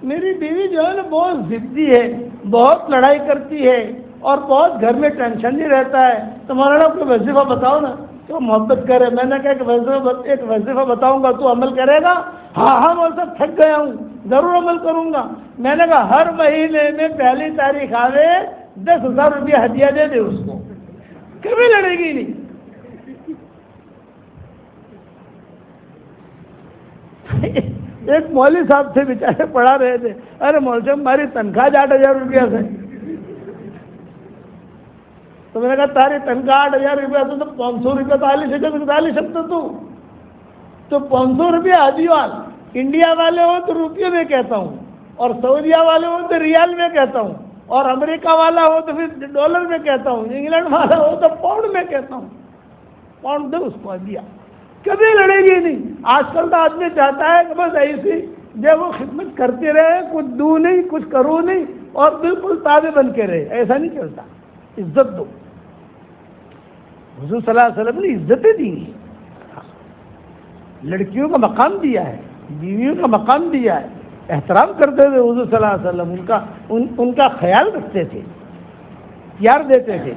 میری بیوی جو ہے نا بہت ضدی ہے، بہت لڑائی کرتی ہے اور بہت گھر میں ٹینشن ہی رہتا ہے، تو مولانا کوئی وظیفہ بتاؤ نا تو محبت کرے. میں نے کہا کہ ایک وظیفہ بتاؤں گا تو عمل کرے گا؟ ہاں مول صاحب تھک گیا ہوں، ضرور عمل کروں گا. میں نے کہا ہر مہینے میں پہلی تاریخ آوے 10,000 روپیہ ہدیہ دے دے اس کو، کبھی لڑے گی نہیں. ایک مولوی صاحب سے بیچارے پڑھا رہے تھے، ارے مولوی صاحب ہماری تنخواہ 8,000 روپیہ سے. تو میں نے کہا تاری تنخواہ 8,000 روپیہ سے تو 500 روپیہ تو آلی سکتا تو 500 روپیہ ہدیوال. انڈیا والے ہو تو روپیے میں کہتا ہوں، اور سعودیہ والے ہو تو ریال میں کہتا ہوں، اور امریکہ والا ہو تو پھر ڈالر میں کہتا ہوں، انگلینڈ والا ہو تو پاؤنڈ میں کہتا ہوں. پاؤنڈ دے اس کو ہدیہ، کبھی لڑے گی نہیں. آج کل تو آدمی چاہتا ہے کہ بس ایسی جب وہ خدمت کرتے رہے، کچھ دوں نہیں کچھ کروں نہیں اور بالکل تابع بن کے رہے. ایسا نہیں چلتا. عزت دو. حضور صلی اللہ علیہ وسلم نے عزتیں دی ہیں، لڑکیوں کا مقام دیا ہے، بیویوں کا مقام دیا ہے. احترام کرتے تھے حضور صلی اللہ علیہ وسلم، ان کا خیال رکھتے تھے، پیار دیتے تھے.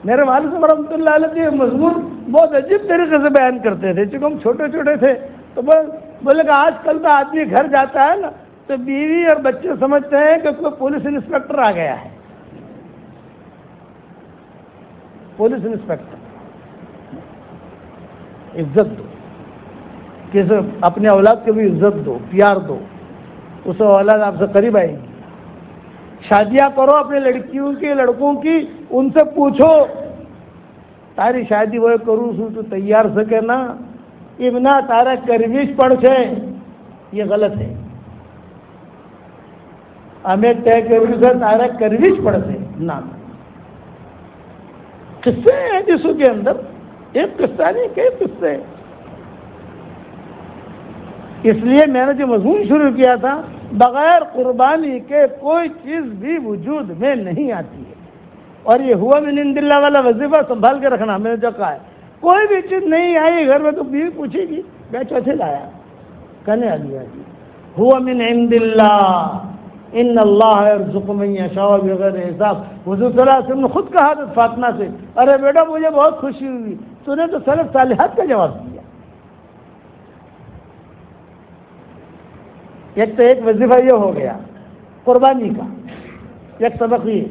میرے والد صاحب رحمۃ اللہ علیہ کے مضمون بہت عجیب طریقے سے بیان کرتے تھے. چونکہ ہم چھوٹے چھوٹے تھے تو بولے کہ آج کل تو آدمی گھر جاتا ہے نا تو بیوی اور بچے سمجھتے ہیں کہ کوئی پولیس انسپیکٹر آ گیا ہے. Police inspector. عزت دو، کسی اپنے اولاد کو بھی عزت دو، پیار دو، اس اولاد آپ سے قریب آئے گی. شادیاں کرو اپنے لڑکیوں کی لڑکوں کی، ان سے پوچھو تاری شادی وہ کروں سو تو تیار سکے نا، ابنا تارا کرویش پڑ سے. یہ غلط ہے. ہمیں طے کروی سے تارا کرویش پڑ سے نا. قصے ہیں جسوں کے اندر، ایک قصہ نہیں کئی قصے. اس لیے میں نے جو مضمون شروع کیا تھا، بغیر قربانی کے کوئی چیز بھی وجود میں نہیں آتی ہے. اور یہ ہوا من عند اللہ والا وظیفہ سنبھال کے رکھنا. میں نے جو کہا ہے کوئی بھی چیز نہیں آئی گھر میں تو بیوی پوچھے گی میں چوتھے لایا کہنے آ گیا جی ہوا من عند اللہ ان اللہ یرزق من یشاء بغیر حساب. حضور صلی اللہ علیہ وسلم نے خود کہا حضرت فاطمہ سے ارے بیٹا مجھے بہت خوشی ہوئی تو نے تو سلف صالحات کا جواب دیا. ایک تو ایک وظیفہ یہ ہو گیا قربانی کا ایک سبق یہ.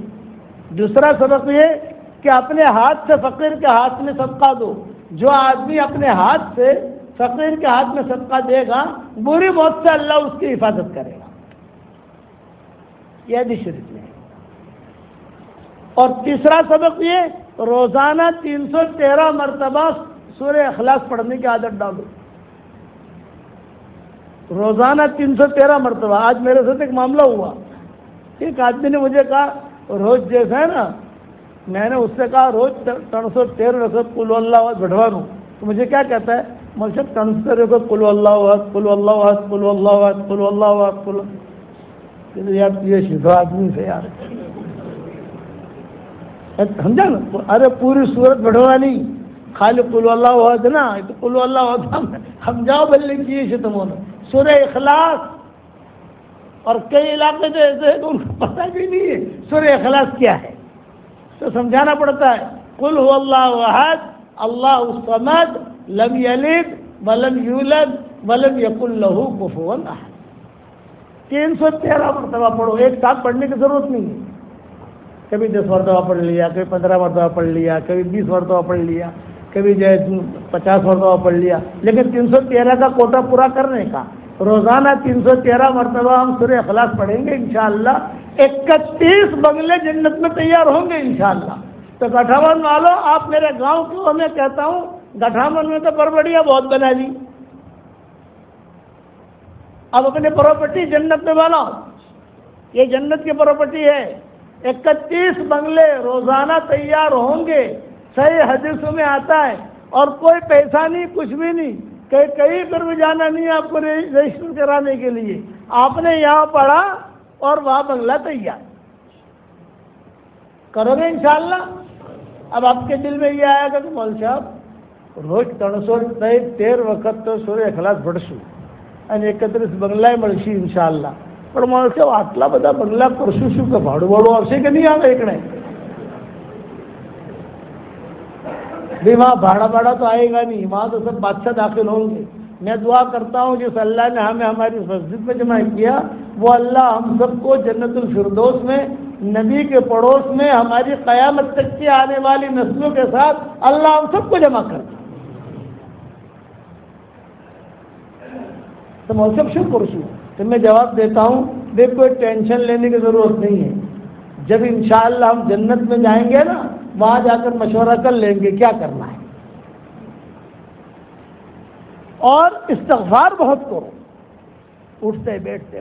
دوسرا سبق یہ کہ اپنے ہاتھ سے فقیر کے ہاتھ میں صدقہ دو. جو آدمی اپنے ہاتھ سے فقیر کے ہاتھ میں صدقہ دے گا بری موت سے اللہ اس کی حفاظت کرے گا. یہ بھی شریف میں ہے. اور تیسرا سبق یہ روزانہ 313 مرتبہ سورہ اخلاص پڑھنے کی عادت ڈالو. روزانہ 313 مرتبہ. آج میرے ساتھ ایک معاملہ ہوا. ایک آدمی نے مجھے کہا روز جیسا ہے نا میں نے اس سے کہا روز 313 رکعت قل اللہ احد بڑھوا لوں تو مجھے کیا کہتا ہے مجھے 313 رکعت قل اللہ احد قل اللہ احد قل اللہ احد قل اللہ احد قل. یار یہ شفا آدمی سے یار سمجھا نا. ارے پوری صورت بڑھوا نہیں خالی قل اللہ احد نا تو قل اللہ احد ہم جاؤ بلے کیے سے تم سورہ اخلاص. اور کئی علاقے تو ایسے ہیں کہ ان کو پتہ بھی نہیں ہے سورہ اخلاص کیا ہے تو سمجھانا پڑتا ہے. قل هو اللہ احد اللہ الصمد لم یلد ولم یولد ولم یکن له کفوا احد. 313 مرتبہ پڑھو. ایک ساتھ پڑھنے کی ضرورت نہیں ہے. کبھی 10 مرتبہ پڑھ لیا کبھی 15 مرتبہ پڑھ لیا کبھی 20 مرتبہ پڑھ لیا کبھی جو ہے 50 مرتبہ پڑھ لیا لیکن 313 کا کوٹا پورا کرنے کا. روزانہ 313 مرتبہ ہم سورہ اخلاص پڑھیں گے انشاءاللہ. 31 بنگلے جنت میں تیار ہوں گے انشاءاللہ. تو گٹھامن والوں آپ میرے گاؤں کو میں کہتا ہوں گٹھامن میں تو بربڑیاں بہت بنا لی. اب اپنی پراپرٹی جنت میں بناؤ. یہ جنت کی پراپرٹی ہے. 31 بنگلے روزانہ تیار ہوں گے. صحیح حدیثوں میں آتا ہے. اور کوئی پیسہ نہیں کچھ بھی نہیں کہیں پر بھی جانا نہیں آپ کو رجسٹر کرانے کے لیے. آپ نے یہاں پڑھا اور وہاں بنگلہ تیار کرو گے انشاءاللہ. اب آپ کے دل میں یہ آئے گا کہ مول صاحب روز 313 وقت تو سورہ اخلاص پڑھશું અને 31 બંગલાએ મળશે ઇન્શાઅલ્લાહ. પણ માણસ કે આટલા બધા બંગલા કરશું શું કે ભાડું વાળું આવશે કે નહીં આવે એકડે بھی وہاں بھاڑا تو آئے گا نہیں. وہاں تو سب بادشاہ داخل ہوں گے. میں دعا کرتا ہوں جس اللہ نے ہمیں ہماری مسجد میں جمع کیا وہ اللہ ہم سب کو جنت الفردوس میں نبی کے پڑوس میں ہماری قیامت تک کی آنے والی نسلوں کے ساتھ اللہ ہم سب کو جمع کر دے. تو موسم شکر تو میں جواب دیتا ہوں دیکھ کوئی ٹینشن لینے کی ضرورت نہیں ہے. جب انشاءاللہ ہم جنت میں جائیں گے نا وہاں جا کر مشورہ کر لیں گے کیا کرنا ہے. اور استغفار بہت کرو. اٹھتے بیٹھتے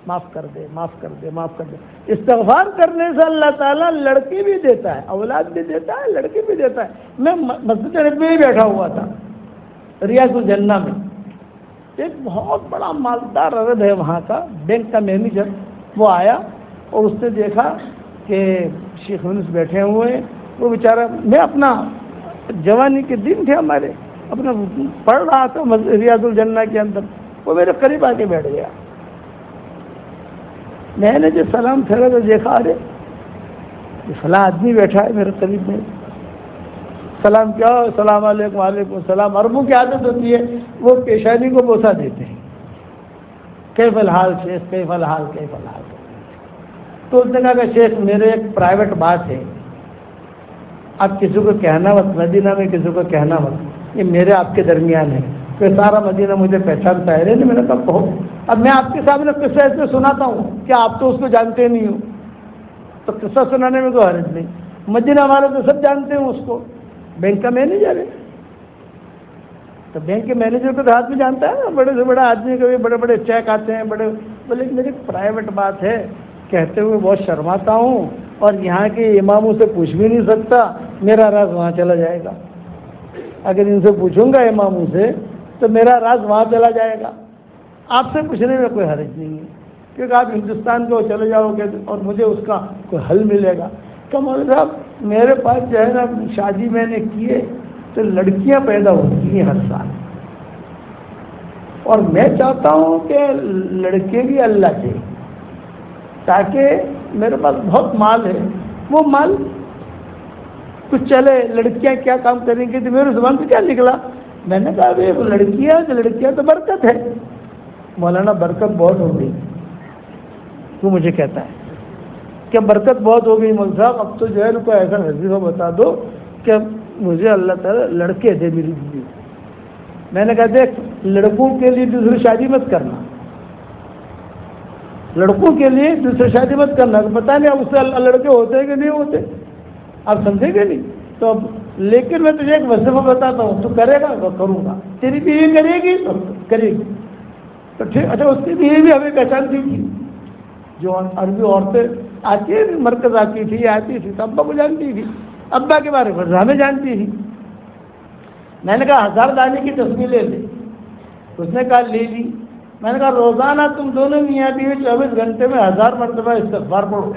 معاف کر دے معاف کر دے معاف کر دے. استغفار کرنے سے اللہ تعالیٰ لڑکی بھی دیتا ہے اولاد بھی دیتا ہے لڑکی بھی دیتا ہے. میں مسجد نبوی میں ہی بیٹھا ہوا تھا ریاض الجنہ میں. ایک بہت بڑا مالدار عرب ہے وہاں کا بینک کا مینیجر. وہ آیا اور اس نے دیکھا کہ شیخ یونس بیٹھے ہوئے ہیں. وہ بیچارہ میں اپنا جوانی کے دن تھے ہمارے اپنا پڑھ رہا تھا ریاض الجنہ کے اندر. وہ میرے قریب آ کے بیٹھ گیا. میں نے جو سلام پھیرا تو دیکھا ارے یہ فلاں آدمی بیٹھا ہے میرے قریب میں. سلام کیا السلام علیکم وعلیکم السلام. عربوں کی عادت ہوتی ہے وہ پیشانی کو بوسہ دیتے ہیں کیف الحال شیخ کیف الحال کیف الحال. تو اس نے کہا کہ شیخ میرے ایک پرائیویٹ بات ہے آپ کسی کو کہنا مت. مدینہ میں کسی کو کہنا مت. یہ میرے آپ کے درمیان ہے. کہ سارا مدینہ مجھے پہچانتا ہے. نہیں میں نے کہا کہو. اب میں آپ کے سامنے قصہ ایسے سناتا ہوں کہ آپ تو اس کو جانتے نہیں ہو تو قصہ سنانے میں کوئی حرج نہیں. مدینہ والے تو سب جانتے ہیں اس کو. بینک کا مینیجر ہے تو بینک کے مینیجر کو تو ہاتھ میں جانتا ہے نا. بڑے سے بڑا آدمی کبھی بڑے بڑے چیک آتے ہیں بڑے. بولے میری پرائیویٹ بات ہے کہتے ہوئے بہت شرماتا ہوں اور یہاں کے اماموں سے پوچھ بھی نہیں سکتا. میرا راز وہاں چلا جائے گا. اگر ان سے پوچھوں گا اماموں سے تو میرا راز وہاں چلا جائے گا. آپ سے پوچھنے میں کوئی حرج نہیں ہے کیونکہ آپ ہندوستان کو چلے جاؤ گے اور مجھے اس کا کوئی حل ملے گا. کہ مولوی صاحب میرے پاس جو ہے نا شادی میں نے کیے تو لڑکیاں پیدا ہوتی ہیں ہر سال، اور میں چاہتا ہوں کہ لڑکے بھی اللہ سے، تاکہ میرے پاس بہت مال ہے، وہ مال کچھ چلے، لڑکیاں کیا کام کریں گی؟ تو میرے زبان سے کیا نکلا؟ میں نے کہا وہ لڑکیاں تو برکت ہے۔ مولانا برکت بہت ہو گئی، تو مجھے کہتا ہے کہ برکت بہت ہو گئی مول صاحب، اب تو جو ہے کوئی ایسا وظیفہ بتا دو کہ مجھے اللہ تعالیٰ لڑکے دے میری بیوی۔ میں نے کہا دیکھ، لڑکوں کے لیے دوسری شادی مت کرنا، لڑکوں کے لیے دوسری شادی مت کرنا، پتہ نہیں اب اس سے لڑکے ہوتے ہیں کہ نہیں ہوتے، آپ سمجھیں گے نہیں تو اب، لیکن میں تجھے ایک وظیفہ بتاتا ہوں، تو کرے گا تو کروں گا، تیری بیوی کرے گی تو کرے گی تو ٹھیک۔ اچھا، اس کی بیوی بھی ہمیں پہچانتی تھی، جو عربی عورتیں آتی ہے مرکز آتی تھی تو ابا کو جانتی تھی، ابا کے بارے میں ہمیں جانتی تھی۔ میں نے کہا 1000 دانے کی تصویر لے لے، اس نے کہا لے لی۔ میں نے کہا روزانہ تم دونوں میاں بیوی 24 گھنٹے میں 1000 مرتبہ استغفار پڑھو،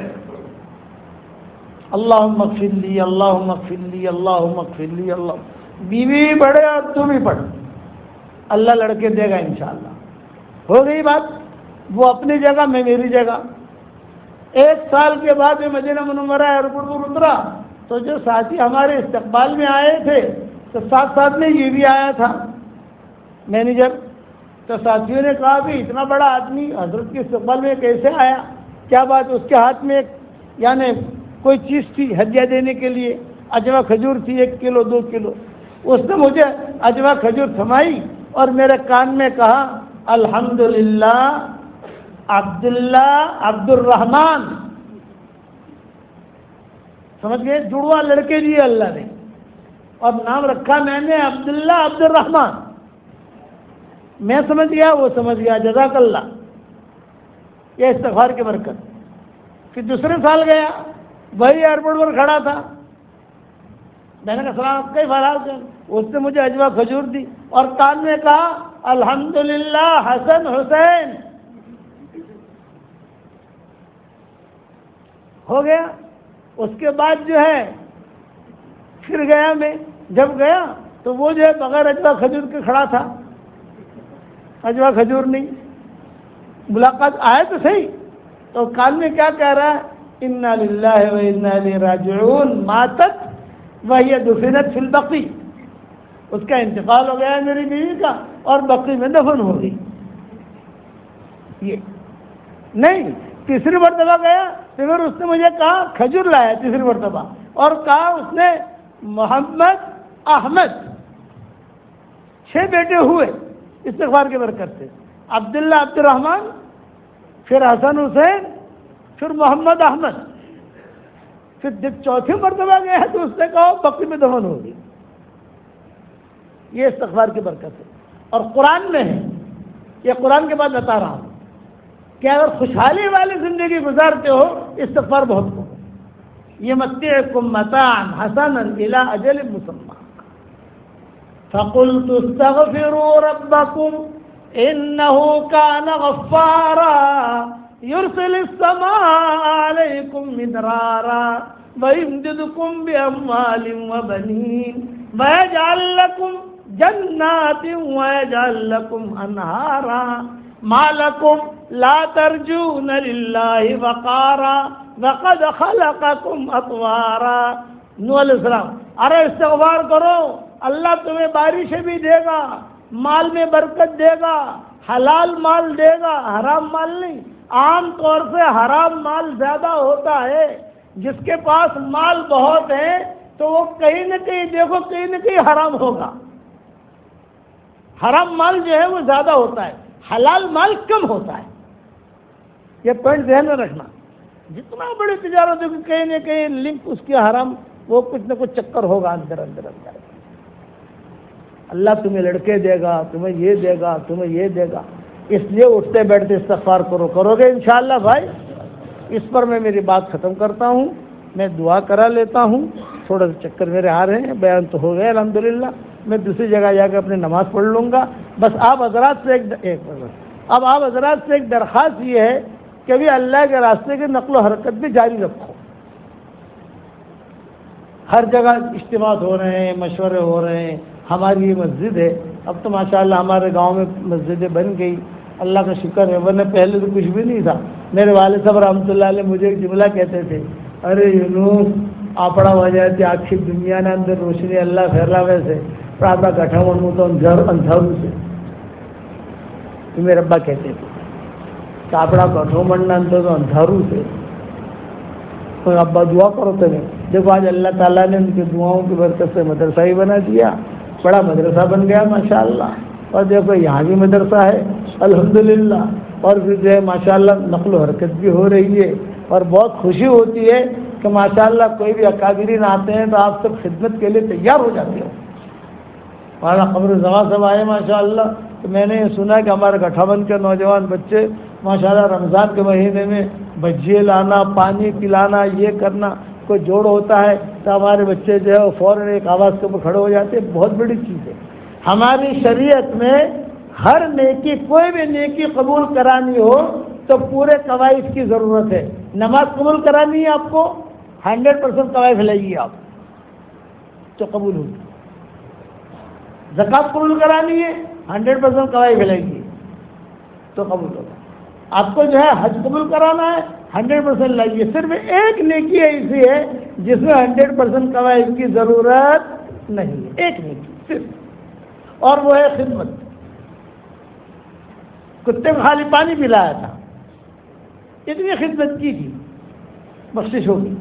اللہم اغفر لی، اللہم اغفر لی، اللہم اغفر لی، اللہ۔ بیوی بھی پڑھے اور تم بھی پڑھ، اللہ لڑکے دے گا انشاءاللہ۔ ہو گئی بات، وہ اپنی جگہ میں میری جگہ۔ 1 سال کے بعد میں مدینہ منورہ ایئرپورٹ پر اترا تو جو ساتھی ہمارے استقبال میں آئے تھے تو ساتھ میں یہ بھی آیا تھا مینیجر۔ تو ساتھیوں نے کہا بھی اتنا بڑا آدمی حضرت کے استقبال میں کیسے آیا، کیا بات؟ اس کے ہاتھ میں یعنی کوئی چیز تھی ہدیہ دینے کے لیے، اجوا کھجور تھی 1 کلو 2 کلو۔ اس نے مجھے اجوا کھجور تھمائی اور میرے کان میں کہا الحمدللہ عبداللہ عبد الرحمان۔ سمجھ گئے؟ جڑوا لڑکے دیے اللہ نے، اور نام رکھا میں نے عبداللہ عبد الرحمان۔ میں سمجھ گیا، وہ سمجھ گیا، جزاک اللہ۔ یہ استغفار کی برکت۔ پھر دوسرے سال گیا، وہی ایئرپورٹ پر کھڑا تھا، میں نے کہا سلام کئی فالحال سے، اس نے مجھے اجوا کھجور دی اور کان میں کہا الحمدللہ حسن حسین۔ ہو گیا۔ اس کے بعد جو ہے پھر گیا میں، جب گیا تو وہ جو ہے بغیر اجوا کھجور کے کھڑا تھا، اجوا کھجور نہیں۔ ملاقات آئے تو صحیح، تو کان میں کیا کہہ رہا ہے؟ انا للہ و انا الیہ راجعون ماتت وہی دفنت فی البقیع۔ اس کا انتقال ہو گیا ہے میری بیوی کا، اور بقیع میں دفن ہو گئی۔ یہ نہیں، تیسری مرتبہ گیا تو پھر اس نے مجھے کہا کھجور لایا تیسری مرتبہ، اور کہا اس نے محمد احمد، 6 بیٹے ہوئے استغفار کی برکت سے، عبداللہ عبد الرحمان، پھر حسن حسین، پھر محمد احمد۔ پھر جب چوتھی مرتبہ گیا تو اس نے کہا بقیع میں دفن ہو گئی۔ یہ استغفار کی برکت ہے، اور قرآن میں ہے، یہ قرآن کے بعد بتا رہا ہوں کہ اگر خوشحالی والی زندگی گزارتے ہو استغفار بہت کرو۔ یہ متعکم متاعا حسنا الی اجل مسمى فقلت استغفروا ربکم انه كان غفارا يرسل السماء عليكم مدرارا ويمددكم بأموال وبنين ويجعل لكم جنات ويجعل لكم أنهارا ما لكم لا ترجون لله وقارا وقد خلقكم أطوارا۔ نوح علیہ السلام، ارے استغفار کرو، اللہ تمہیں بارشیں بھی دے گا، مال میں برکت دے گا، حلال مال دے گا، حرام مال نہیں۔ عام طور سے حرام مال زیادہ ہوتا ہے، جس کے پاس مال بہت ہے تو وہ کہیں نہ کہیں دیکھو کہیں نہ کہیں حرام ہوگا۔ حرام مال جو ہے وہ زیادہ ہوتا ہے، حلال مال کم ہوتا ہے۔ یہ پوائنٹ ذہن میں رکھنا، جتنا بڑی تجارت ہو کہیں نہ کہیں لنک اس کی حرام، وہ کچھ نہ کچھ چکر ہوگا اندر۔ اللہ تمہیں لڑکے دے گا، تمہیں یہ دے گا، تمہیں یہ دے گا، اس لیے اٹھتے بیٹھتے استغفار کرو گے انشاءاللہ بھائی۔ اس پر میں میری بات ختم کرتا ہوں، میں دعا کرا لیتا ہوں، تھوڑا سا چکر میرے آ رہے ہیں، بیان تو ہو گیا الحمدللہ، میں دوسری جگہ جا کے اپنی نماز پڑھ لوں گا۔ بس آپ حضرات سے ایک درخواست یہ ہے کہ بھی اللہ کے راستے کی نقل و حرکت بھی جاری رکھو۔ ہر جگہ اجتماعات ہو رہے ہیں، مشورے ہو رہے ہیں. ہماری یہ مسجد ہے، اب تو ماشاءاللہ ہمارے گاؤں میں مسجدیں بن گئی، اللہ کا شکر ہے، ورنہ پہلے تو کچھ بھی نہیں تھا. میرے والد صاحب رحمۃ اللہ علیہ مجھے ایک جملہ کہتے تھے، ارے یونس آپڑا ہو جاتے آخی دنیا نے اندر روشنی اللہ پھیلا ویسے پراپا کٹھا منوں تو اندھاروں سے. تو میرے ابا کہتے تھے کہ آپڑا کٹھو مننا اندر تو اندھاروں سے. تو ابا دعا کرو تو نہیں. دیکھو آج اللہ تعالیٰ نے ان کی دعاؤں کی برکت سے مدرسہ ہی بنا دیا، بڑا مدرسہ بن گیا ماشاءاللہ. اور دیکھو یہاں بھی مدرسہ ہے الحمدللہ، اور پھر جو ہے ماشاءاللہ نقل و حرکت بھی ہو رہی ہے. اور بہت خوشی ہوتی ہے کہ ماشاءاللہ کوئی بھی اکابرین آتے ہیں تو آپ سب خدمت کے لیے تیار ہو جاتے ہو. ہمارا خبر زماں سب آئے ماشاءاللہ. تو میں نے یہ سنا کہ ہمارے گٹھا بند کے نوجوان بچے ماشاءاللہ رمضان کے مہینے میں بھجیے لانا، پانی پلانا، یہ کرنا، کوئی جوڑ ہوتا ہے تو ہمارے بچے جو ہے وہ فوراً ایک آواز کے اوپر کھڑے ہو جاتے ہیں. بہت بڑی چیز ہے. ہماری شریعت میں ہر نیکی، کوئی بھی نیکی قبول کرانی ہو تو پورے قواعد کی ضرورت ہے. نماز قبول کرانی ہے آپ کو 100% قواعد لائے گی آپ تو قبول ہوگی. زکوٰۃ قبول کرانی ہے 100% قواعد لائے گی تو قبول ہوگا. آپ کو جو ہے حج قبول کرانا ہے 100% لائیے. صرف ایک نیکی ایسی ہے جس میں 100% قواعد کی ضرورت نہیں ہے، ایک نیکی صرف، اور وہ ہے خدمت. کتے کو خالی پانی پلایا تھا، اتنی خدمت کی تھی، بخشش ہوگی.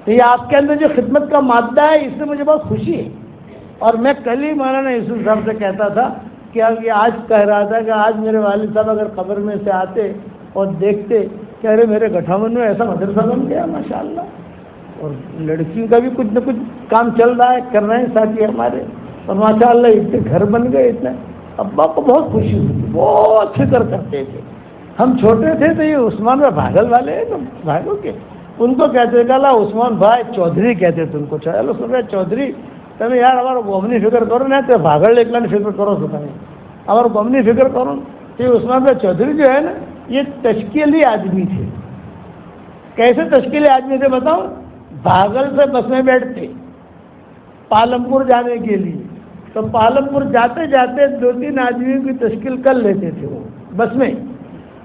تو یہ آپ کے اندر جو خدمت کا مادہ ہے اس سے مجھے بہت خوشی ہے. اور میں کل ہی مولانا یوسف صاحب سے کہتا تھا کہ یہ آج کہہ رہا تھا کہ آج میرے والد صاحب اگر قبر میں سے آتے اور دیکھتے کہ ارے میرے گٹھامن میں ایسا مدرسہ بن گیا ماشاءاللہ، اور لڑکیوں کا بھی کچھ نہ کچھ کام چل رہا ہے، کر رہے ہیں ساتھی ہمارے، اور ماشاءاللہ اتنے گھر بن گئے اتنے. ابا کو بہت خوشی ہوئی، بہت فکر کرتے تھے. ہم چھوٹے تھے تو یہ عثمان بھائی بھاگل والے ہیں بھاگل کے، ان کو کہتے تھے اللہ عثمان بھائی چودھری کہتے تھے ان کو. چلو سن رہے چودھری تمہیں یار ہمارا گومنی فکر کرو نا تو بھاگل ایک لائن فکر کرو سو تمہیں ہمارا گومنی فکر کرو. تو یہ عثمان بھائی چودھری جو ہے نا یہ تشکیلی آدمی تھے. کیسے تشکیلی آدمی تھے بتاؤ؟ بھاگل سے بس میں بیٹھتے پالمپور جانے کے لیے، تو پالمپور جاتے جاتے 2-3 آدمیوں کی تشکیل کر لیتے تھے وہ بس میں،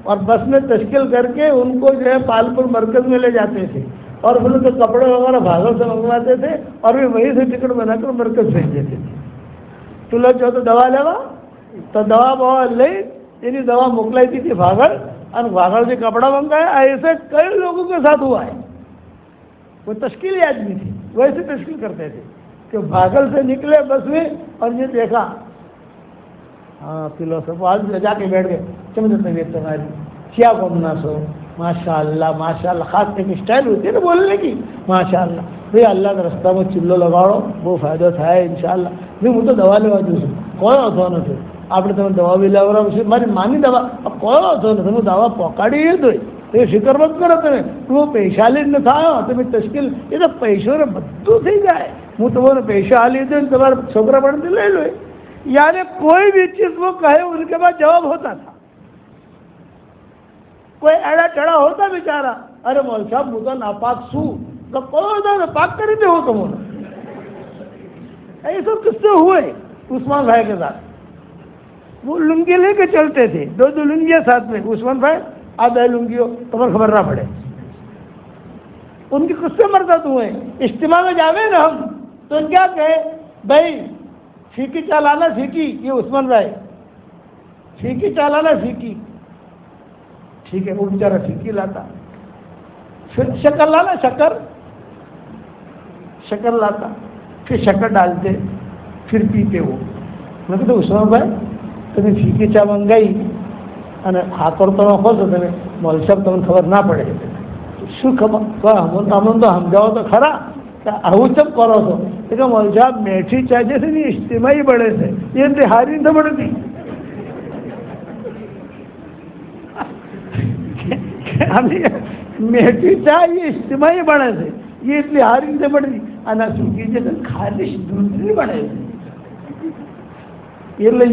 اور بس میں تشکیل کر کے ان کو جو ہے پالپور مرکز میں لے جاتے تھے، اور پھر ان کے کپڑے وغیرہ بھاگل سے منگواتے تھے اور پھر وہیں سے ٹکٹ بنا کر مرکز بھیج دیتے تھے. تو لوگ جو تو دوا لیوا تو دوا بوا لے یعنی دوا موکلائی تھی بھاگل، اور بھاگل سے کپڑا منگایا. ایسے کئی لوگوں کے ساتھ ہوا ہے. وہ تشکیلی آدمی تھی، ویسے تشکیل کرتے تھے کہ بھاگل سے نکلے بس میں اور یہ دیکھا ہاں فلوسف آج جا کے بیٹھ گئے چمچ طبیعت تمہاری کیا گھومنا سو ماشاءاللہ ماشاءاللہ. خاص ایک اسٹائل ہوتی ہے نا بولنے کی ماشاءاللہ. بھائی اللہ کا رستہ میں چلو لگاڑو وہ فائدہ تھا انشاءاللہ. بھائی مجھے دوا لیوا جو کوئی ہوتا نا پھر آپ نے تمہیں دوا بھی لگا رہا ماری مانی دوا اب کوئی ہوتا نا تمہیں دوا پکاڑی ہے تو یہ فکر مت کرو تمہیں وہ پیشہ لینے تھا تمہیں تشکیل یہ تو پیشوں نے بدو تھی جائے હું તમારો પૈસા આલી દઉં તમારા છોકરા પણ લઈ લો. یعنی کوئی بھی چیز وہ کہے ان کے پاس جواب ہوتا تھا. کوئی ایڑا ٹڑا ہوتا بیچارہ ارے مول صاحب وہ تو ناپاک سو تو کون ہوتا پاک کری دے ہو تم ایسے کس سے ہوئے عثمان بھائی کے ساتھ. وہ لنگی لے کے چلتے تھے 2 لنگیاں ساتھ میں. عثمان بھائی آپ اے لنگی ہو تمہیں خبر نہ پڑے. ان کی کس سے مرتب ہوئے. اجتماع میں جاوے نا ہم تو کیا کہے بھائی پھیکی چلانا پھیکی. یہ عثمان بھائی پھیکی چلانا پھیکی ٹھیک ہے وہ بیچارہ پھیکی لاتا. پھر شکر لانا شکر لاتا پھر شکر ڈالتے پھر پیتے. وہ میں کہتے عثمان بھائی تمہیں پھیکی چا منگائی અને હાકર તમે ખોશો તમે મોલ સાહેબ તમને ખબર ના પડે શું ખબર તમને તો સમજાવો તો ખરા આવું ચમ કરો છો કે મોલ સાહેબ મેઠી ચા જે છે ને ઇજ્તિમાઈ બળે છે એ તિહારી નથી બળતી. મેઠી ચા એ ઇજ્તિમાઈ બળે છે એ તિહારી નથી બળતી અને સૂકી છે ખાલી દૂધની બળે છે. એટલે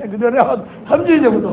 કીધું અરે સમજી જવું તો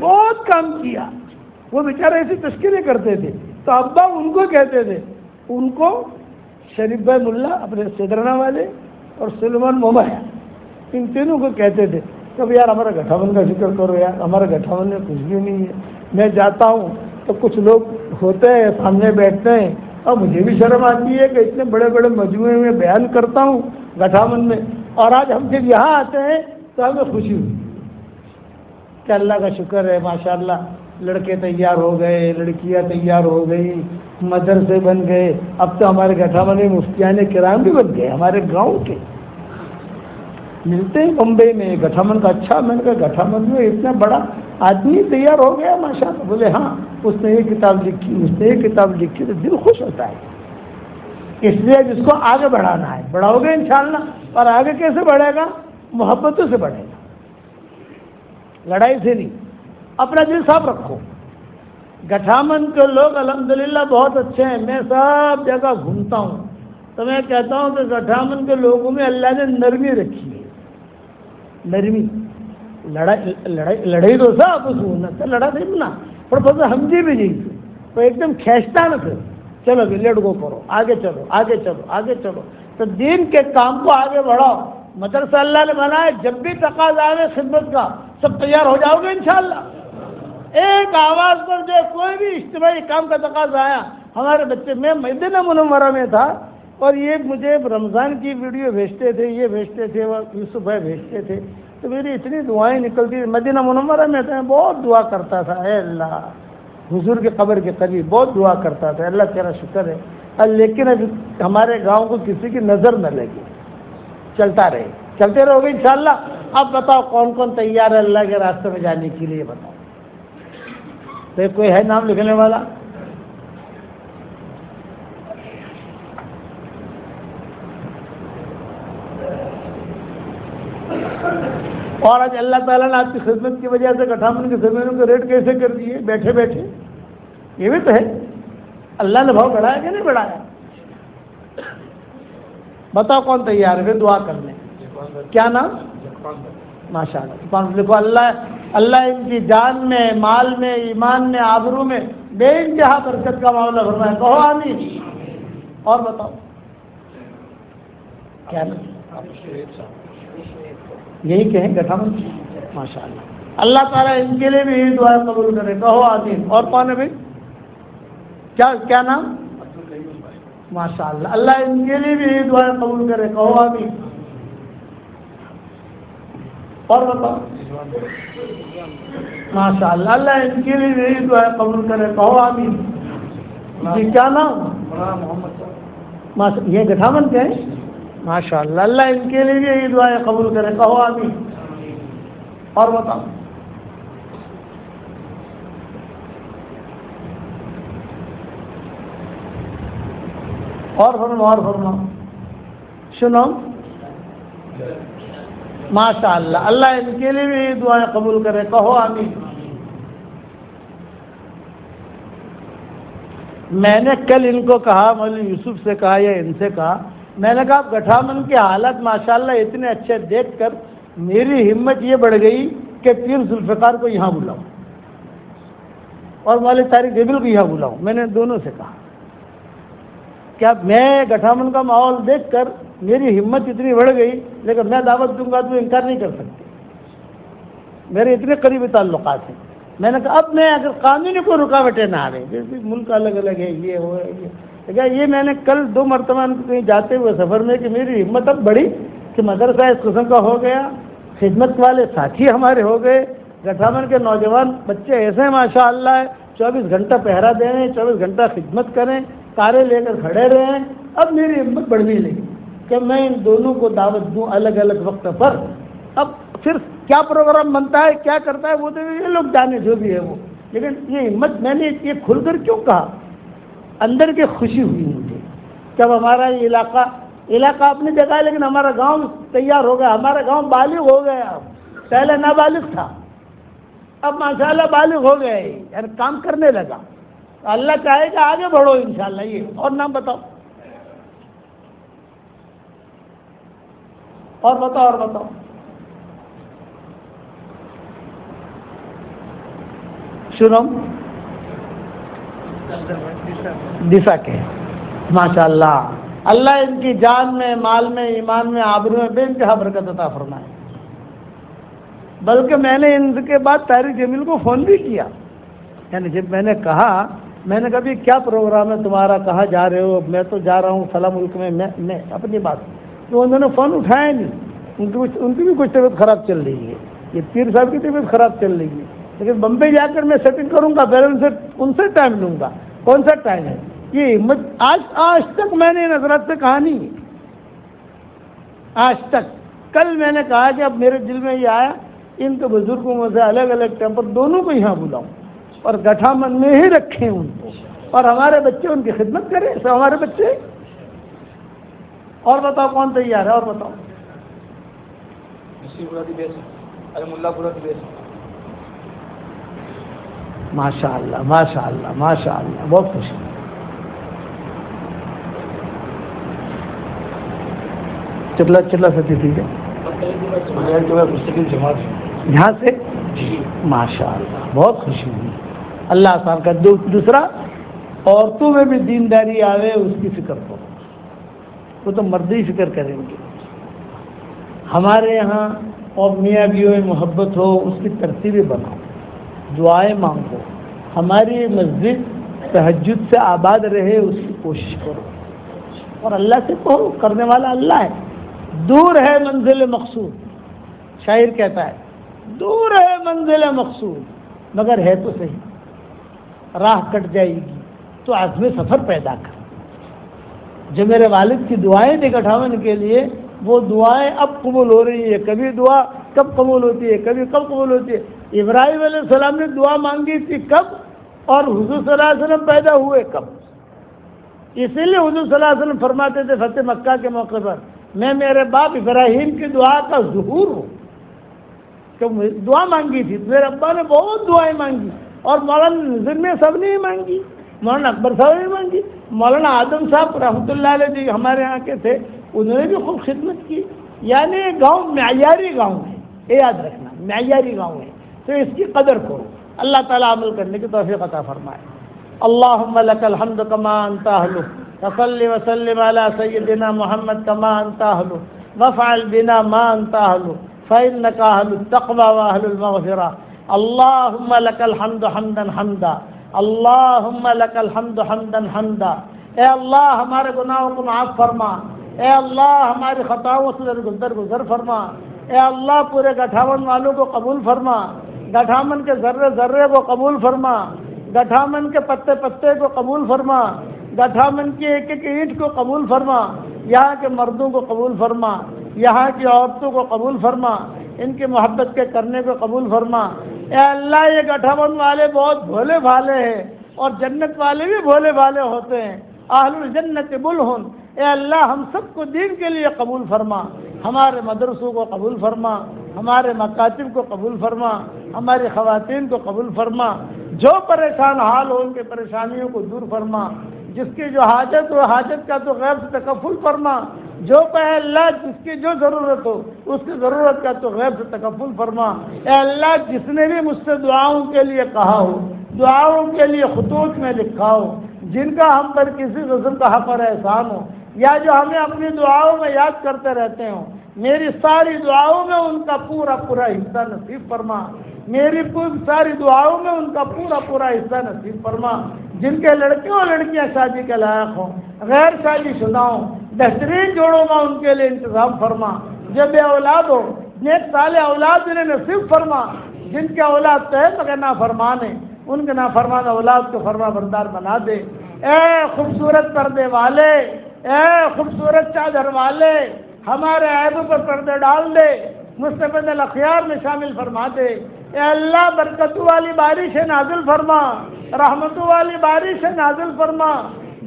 بہت کام کیا. وہ بیچارے ایسی تشکیلیں کرتے تھے تو ابا ان کو کہتے تھے, ان کو شریف بھائی ملا اپنے سدرنا والے اور سلیمان مومایا, ان تینوں کو کہتے تھے کب یار ہمارا گٹھاون کا ذکر کرو یار, ہمارا گٹھاون میں کچھ بھی نہیں ہے. میں جاتا ہوں تو کچھ لوگ ہوتے ہیں سامنے بیٹھتے ہیں اور مجھے بھی شرم آتی ہے کہ اتنے بڑے بڑے مجموعے میں بیان کرتا ہوں گٹھاون میں, اور آج ہم جب یہاں آتے ہیں تو ہمیں خوشی ہوئی کہ اللہ کا شکر ہے ماشاءاللہ لڑکے تیار ہو گئے, لڑکیاں تیار ہو گئی, مدرسے بن گئے. اب تو ہمارے گٹھاون میں مفتیان کرام بھی بن گئے ہمارے گاؤں کے. ملتے ہیں بمبئی میں گٹھاون کا, اچھا میں نے کہا گٹھاون میں اتنا بڑا آدمی تیار ہو گیا ماشاءاللہ. بولے ہاں اس نے یہ کتاب لکھی, اس نے یہ کتاب لکھی, تو دل خوش ہوتا ہے. اس لیے جس کو آگے بڑھانا ہے بڑھاؤ گے انشاءاللہ. اور آگے کیسے بڑھے گا؟ محبتوں سے بڑھے گا, لڑائی سے نہیں. اپنا دل صاف رکھو. گٹھاون کے لوگ الحمدللہ بہت اچھے ہیں. میں سب جگہ گھومتا ہوں تو میں کہتا ہوں کہ گٹھاون کے لوگوں میں اللہ نے نرمی رکھی ہے. نرمی, لڑائی تو سب لڑا دے نا, پر بس ہم جی بھی نہیں تو ایک دم کھینچتا نا. پھر چلو بھی لیٹ گو کرو, آگے چلو آگے چلو آگے چلو. تو دین کے کام کو آگے بڑھاؤ. مدرسہ اللہ نے بنایا, جب بھی تقاضا آئے خدمت کا سب تیار ہو جاؤ گے انشاءاللہ. ایک آواز پر جو کوئی بھی اجتماعی کام کا تقاضا آیا, ہمارے بچے, میں مدینہ منورہ میں تھا اور یہ مجھے رمضان کی ویڈیو بھیجتے تھے, یہ بھیجتے تھے, وہ یوسف بھائی بھیجتے تھے, تو میری اتنی دعائیں نکلتی. مدینہ منورہ میں تھا, بہت دعا کرتا تھا, اے اللہ حضور کے قبر کے قریب بہت دعا کرتا تھا, اللہ تیرا شکر ہے. لیکن اب ہمارے گاؤں کو کسی کی نظر نہ لگے, چلتا رہے, چلتے رہو گے انشاءاللہ. اب بتاؤ کون کون تیار ہے اللہ کے راستے میں جانے کے لیے؟ بتاؤ. تو کوئی ہے نام لکھنے والا؟ اور آج اللہ تعالیٰ نے آپ کی خدمت کی وجہ سے گٹھاون کے زمینوں کے ریٹ کیسے کر دیے بیٹھے بیٹھے؟ یہ بھی تو ہے. اللہ نے بھاؤ بڑھایا کہ نہیں بڑھایا؟ بتاؤ کون تیار ہے؟ پھر دعا کر لیں. کیا نام؟ ماشاء اللہ. دیکھو اللہ ان کی جان میں, مال میں, ایمان میں, آبرو میں بے انتہا برکت کا معاملہ فرمائے. کہو آمین. اور بتاؤ کیا نام؟ یہی کہیں گٹھاون ماشاء اللہ. اللہ تعالیٰ ان کے لیے بھی یہی دعا قبول کرے. کہو آمین. اور کون ہے بھائی؟ کیا نام؟ ماشاء اللہ. اللہ ان کے لیے بھی یہی دعا قبول کرے. کہو آمین. اور بتاؤ ماشاء اللہ. اللہ ان کے لیے بھی یہی دعا قبول کرے. کہو آمین. جی کیا نام؟ محمد. یہ گٹھاون کے ہیں ماشاء اللہ. اللہ ان کے لیے بھی یہی دعائیں قبول کرے. کہو آمین. اور بتاؤ اور فرماؤ. سنو ماشاء اللہ. اللہ ان کے لیے بھی یہی دعائیں قبول کرے. کہو آمین. میں نے کل ان کو کہا, مولوی یوسف سے کہا یا ان سے کہا, میں نے کہا گٹھاون کے حالات ماشاءاللہ اتنے اچھے دیکھ کر میری ہمت یہ بڑھ گئی کہ پیر ذوالفقار کو یہاں بلاؤں اور مولوی طارق دیبل کو یہاں بلاؤں. میں نے دونوں سے کہا کیا میں گٹھاون کا ماحول دیکھ کر میری ہمت اتنی بڑھ گئی, لیکن میں دعوت دوں گا تو انکار نہیں کر سکتے. میرے اتنے قریبی تعلقات ہیں. میں نے کہا اب میں اگر قانونی کوئی رکاوٹیں نہ آ رہی, جیسے ملک الگ الگ ہے, یہ ہو یہ میں نے کل 2 مرتبہ کہیں جاتے ہوئے سفر میں کہ میری ہمت اب بڑھی کہ مدرسہ اس قسم کا ہو گیا, خدمت والے ساتھی ہمارے ہو گئے, گٹھاون کے نوجوان بچے ایسے ہیں ماشاء اللہ 24 گھنٹہ پہرا دیں, 24 گھنٹہ خدمت کریں, کاریں لے کر کھڑے رہیں. اب میری ہمت بڑھنے لگی کہ میں ان دونوں کو دعوت دوں الگ الگ وقت پر. اب پھر کیا پروگرام بنتا ہے, کیا کرتا ہے, وہ تو یہ لوگ جانے جو بھی ہے وہ, لیکن یہ ہمت میں نے یہ کھل کر کیوں کہا, اندر کی خوشی ہوئی مجھے جب ہمارا یہ علاقہ اپنی جگہ ہے, لیکن ہمارا گاؤں تیار ہو گیا. ہمارا گاؤں بالغ ہو گیا. پہلے نابالغ تھا, اب ماشاءاللہ بالغ ہو گئے, یعنی کام کرنے لگا. اللہ چاہے کہ آگے بڑھو انشاءاللہ. یہ اور نام بتاؤ اور بتاؤ شنو دسا کے ماشاءاللہ اللہ ان کی جان میں، مال میں، ایمان میں، آبرو میں بے انتہا برکت عطا فرمائے. بلکہ میں نے ان کے بعد طارق جمیل کو فون بھی کیا، یعنی جب میں نے کہا بھی کیا پروگرام ہے تمہارا، کہاں جا رہے ہو؟ میں تو جا رہا ہوں فلاں ملک میں اپنی بات، تو انہوں نے فون اٹھایا نہیں. ان کی بھی کچھ طبیعت خراب چل رہی ہے، یہ پیر صاحب کی طبیعت خراب چل رہی ہے، لیکن بمبئی جا کر میں سیٹنگ کروں گا، پھر ان سے ٹائم لوں گا. کون سا ٹائم ہے یہ ہمت؟ آج تک میں نے ان حضرات سے کہا نہیں، آج تک. کل میں نے کہا کہ اب میرے دل میں یہ آیا ان کے بزرگوں میں سے الگ الگ ٹائم پر دونوں کو یہاں بلاؤں اور گٹھا من میں ہی رکھیں ان کو، اور ہمارے بچے ان کی خدمت کریں. ہمارے بچے. اور بتاؤ کون تیار ہے؟ اور بتاؤ. ماشاء اللہ ماشاء اللہ ماشاء اللہ، بہت خوشی. چلا سکتی تھی یہاں سے. ماشاء اللہ بہت خوشی ہوئی. اللہ آسان کا. دوسرا، عورتوں میں بھی دینداری آوے اس کی فکر کرو. وہ تو مردی فکر کریں گے. ہمارے یہاں اور میاں بیوی میں محبت ہو، اس کی ترتیبیں بناؤ، دعائیں مانگو. ہماری مسجد تہجد سے آباد رہے اس کی کوشش کرو، اور اللہ سے کہو، کرنے والا اللہ ہے. دور ہے منزل مقصود، شاعر کہتا ہے دور ہے منزل مقصود مگر ہے تو صحیح. راہ کٹ جائے گی تو عزم سفر پیدا کر. جو میرے والد کی دعائیں تھیں گٹھاون کے لیے، وہ دعائیں اب قبول ہو رہی ہے. کبھی دعا کب قبول ہوتی ہے، کبھی کب قبول ہوتی ہے. ابراہیم علیہ السلام نے دعا مانگی تھی کب، اور حضور صلی اللہ علیہ وسلم پیدا ہوئے کب. اسی لیے حضور صلی اللہ علیہ وسلم فرماتے تھے فتح مکہ کے موقع پر، میں میرے باپ ابراہیم کی دعا کا ظہور ہوں. کہ دعا مانگی تھی، میرے ابا نے بہت دعائیں مانگی، اور مولانا نظر میں سب نے ہی مانگی، مولانا اکبر صاحب نے مانگی، مولانا آدم صاحب رحمۃ اللہ علیہ جی ہمارے یہاں کے تھے، انہوں نے بھی خوب خدمت کی. یعنی گاؤں معیاری گاؤں ہے، یہ یاد رکھنا، معیاری گاؤں ہے، تو اس کی قدر کرو. اللہ تعالیٰ عمل کرنے کی توفیق عطا فرمائے. اللہم لک الحمد کما انت اہلہ، وصلی وسلم علی سیدنا محمد کما انت اہلہ، وافعل بنا ما انت اہلہ، فإنک اہل التقوی واہل المغفرہ. اللہم لک الحمد حمدا حمدا، اللہم لک الحمد حمدا حمدا. اے اللہ ہمارے گناہوں کو معاف فرما، اے اللہ ہماری خطاؤں سے درگزر فرما. اے اللہ پورے گٹھاون والوں کو قبول فرما، گٹھامن کے ذرے ذرے کو قبول فرما، گٹھامن کے پتے پتے کو قبول فرما، گٹھامن کی ایک ایک اینٹ کو قبول فرما. یہاں کے مردوں کو قبول فرما، یہاں کی عورتوں کو قبول فرما، ان کی محبت کے کرنے کو قبول فرما. اے اللہ یہ گٹھامن والے بہت بھولے بھالے ہیں، اور جنت والے بھی بھولے بھالے ہوتے ہیں. اہل الجنت بلہن. اے اللہ ہم سب کو دین کے لیے قبول فرما، ہمارے مدرسوں کو قبول فرما، ہمارے مکاتب کو قبول فرما، ہماری خواتین کو قبول فرما. جو پریشان حال ہو ان کے پریشانیوں کو دور فرما. جس کی جو حاجت ہو حاجت کا تو غیب سے تکفل فرما. جو کہے اللہ جس کی جو ضرورت ہو اس کی ضرورت کا تو غیب سے تکفل فرما. اے اللہ جس نے بھی مجھ سے دعاؤں کے لیے کہا ہو، دعاؤں کے لیے خطوط میں لکھا ہو، جن کا ہم پر کسی قسم کا حق اور احسان ہو، یا جو ہمیں اپنی دعاؤں میں یاد کرتے رہتے ہوں، میری ساری دعاؤں میں ان کا پورا پورا حصہ نصیب فرما. میری ساری دعاؤں میں ان کا پورا پورا حصہ نصیب فرما. جن کے لڑکے اور لڑکیاں شادی کے لائق ہوں، غیر شادی شدہ ہوں، بہترین جوڑوں کا ان کے لیے انتظام فرما. جو بے اولاد ہو نیک صالح اولاد انہیں نصیب فرما. جن کے اولاد تو ہے مگر نافرمان ہیں، ان کے نافرمان اولاد کو فرما بردار بنا دے. اے خوبصورت پردے والے، اے خوبصورت چادر والے، ہمارے عیبوں پر پردے ڈال دے، مستفید الاخیار میں شامل فرما دے. اے اللہ برکتوں والی بارش نازل فرما، رحمتوں والی بارش نازل فرما،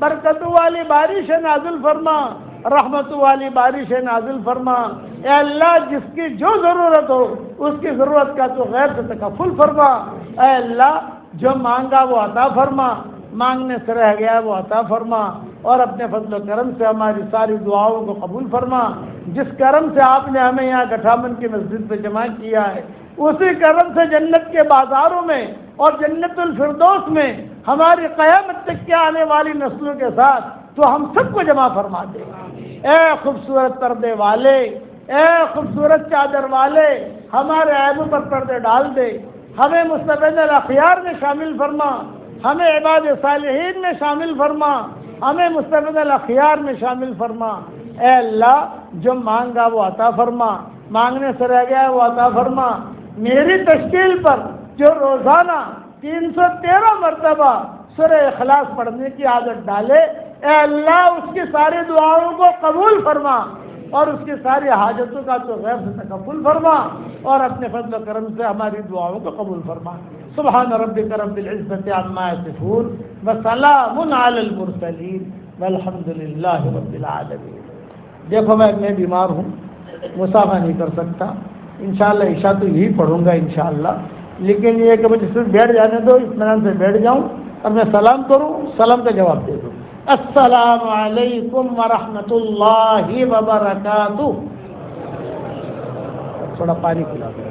برکتوں والی بارش نازل فرما، رحمتوں والی بارش نازل فرما. اے اللہ جس کی جو ضرورت ہو اس کی ضرورت کا تو غیر سے تکفل فرما. اے اللہ جو مانگا وہ عطا فرما، مانگنے سے رہ گیا وہ عطا فرما، اور اپنے فضل و کرم سے ہماری ساری دعاؤں کو قبول فرما. جس کرم سے آپ نے ہمیں یہاں گٹھامن کی مسجد پہ جمع کیا ہے اسی کرم سے جنت کے بازاروں میں اور جنت الفردوس میں ہماری قیامت تک کے آنے والی نسلوں کے ساتھ تو ہم سب کو جمع فرما دے۔ اے خوبصورت پردے والے، اے خوبصورت چادر والے، ہمارے عیبوں پر پردے ڈال دے، ہمیں مستفید الاخیار میں شامل فرما، ہمیں عباد صالحین میں شامل فرما، ہمیں مستفید الاخیار میں شامل فرما۔ اے اللہ، جو مانگا وہ عطا فرما، مانگنے سے رہ گیا ہے وہ عطا فرما۔ میری تشکیل پر جو روزانہ 313 مرتبہ سورہ اخلاص پڑھنے کی عادت ڈالے، اے اللہ اس کی ساری دعاؤں کو قبول فرما اور اس کی ساری حاجتوں کا تو غیب سے تکفل فرما اور اپنے فضل و کرم سے ہماری دعاؤں کو قبول فرما۔ سبحان ربک رب العزت عما یصفون وسلام علی المرسلین والحمد للہ رب العالمین۔ دیکھو میں بیمار ہوں، مسافہ نہیں کر سکتا، انشاءاللہ عشاء تو یہی پڑھوں گا انشاءاللہ، لیکن یہ کہ مجھے صرف بیٹھ جانے دو، اطمینان سے بیٹھ جاؤں اور میں سلام کروں، سلام کا جواب دے دوں۔ السلام علیکم ورحمۃ اللہ وبرکاتہ۔ تھوڑا پانی پلا دو۔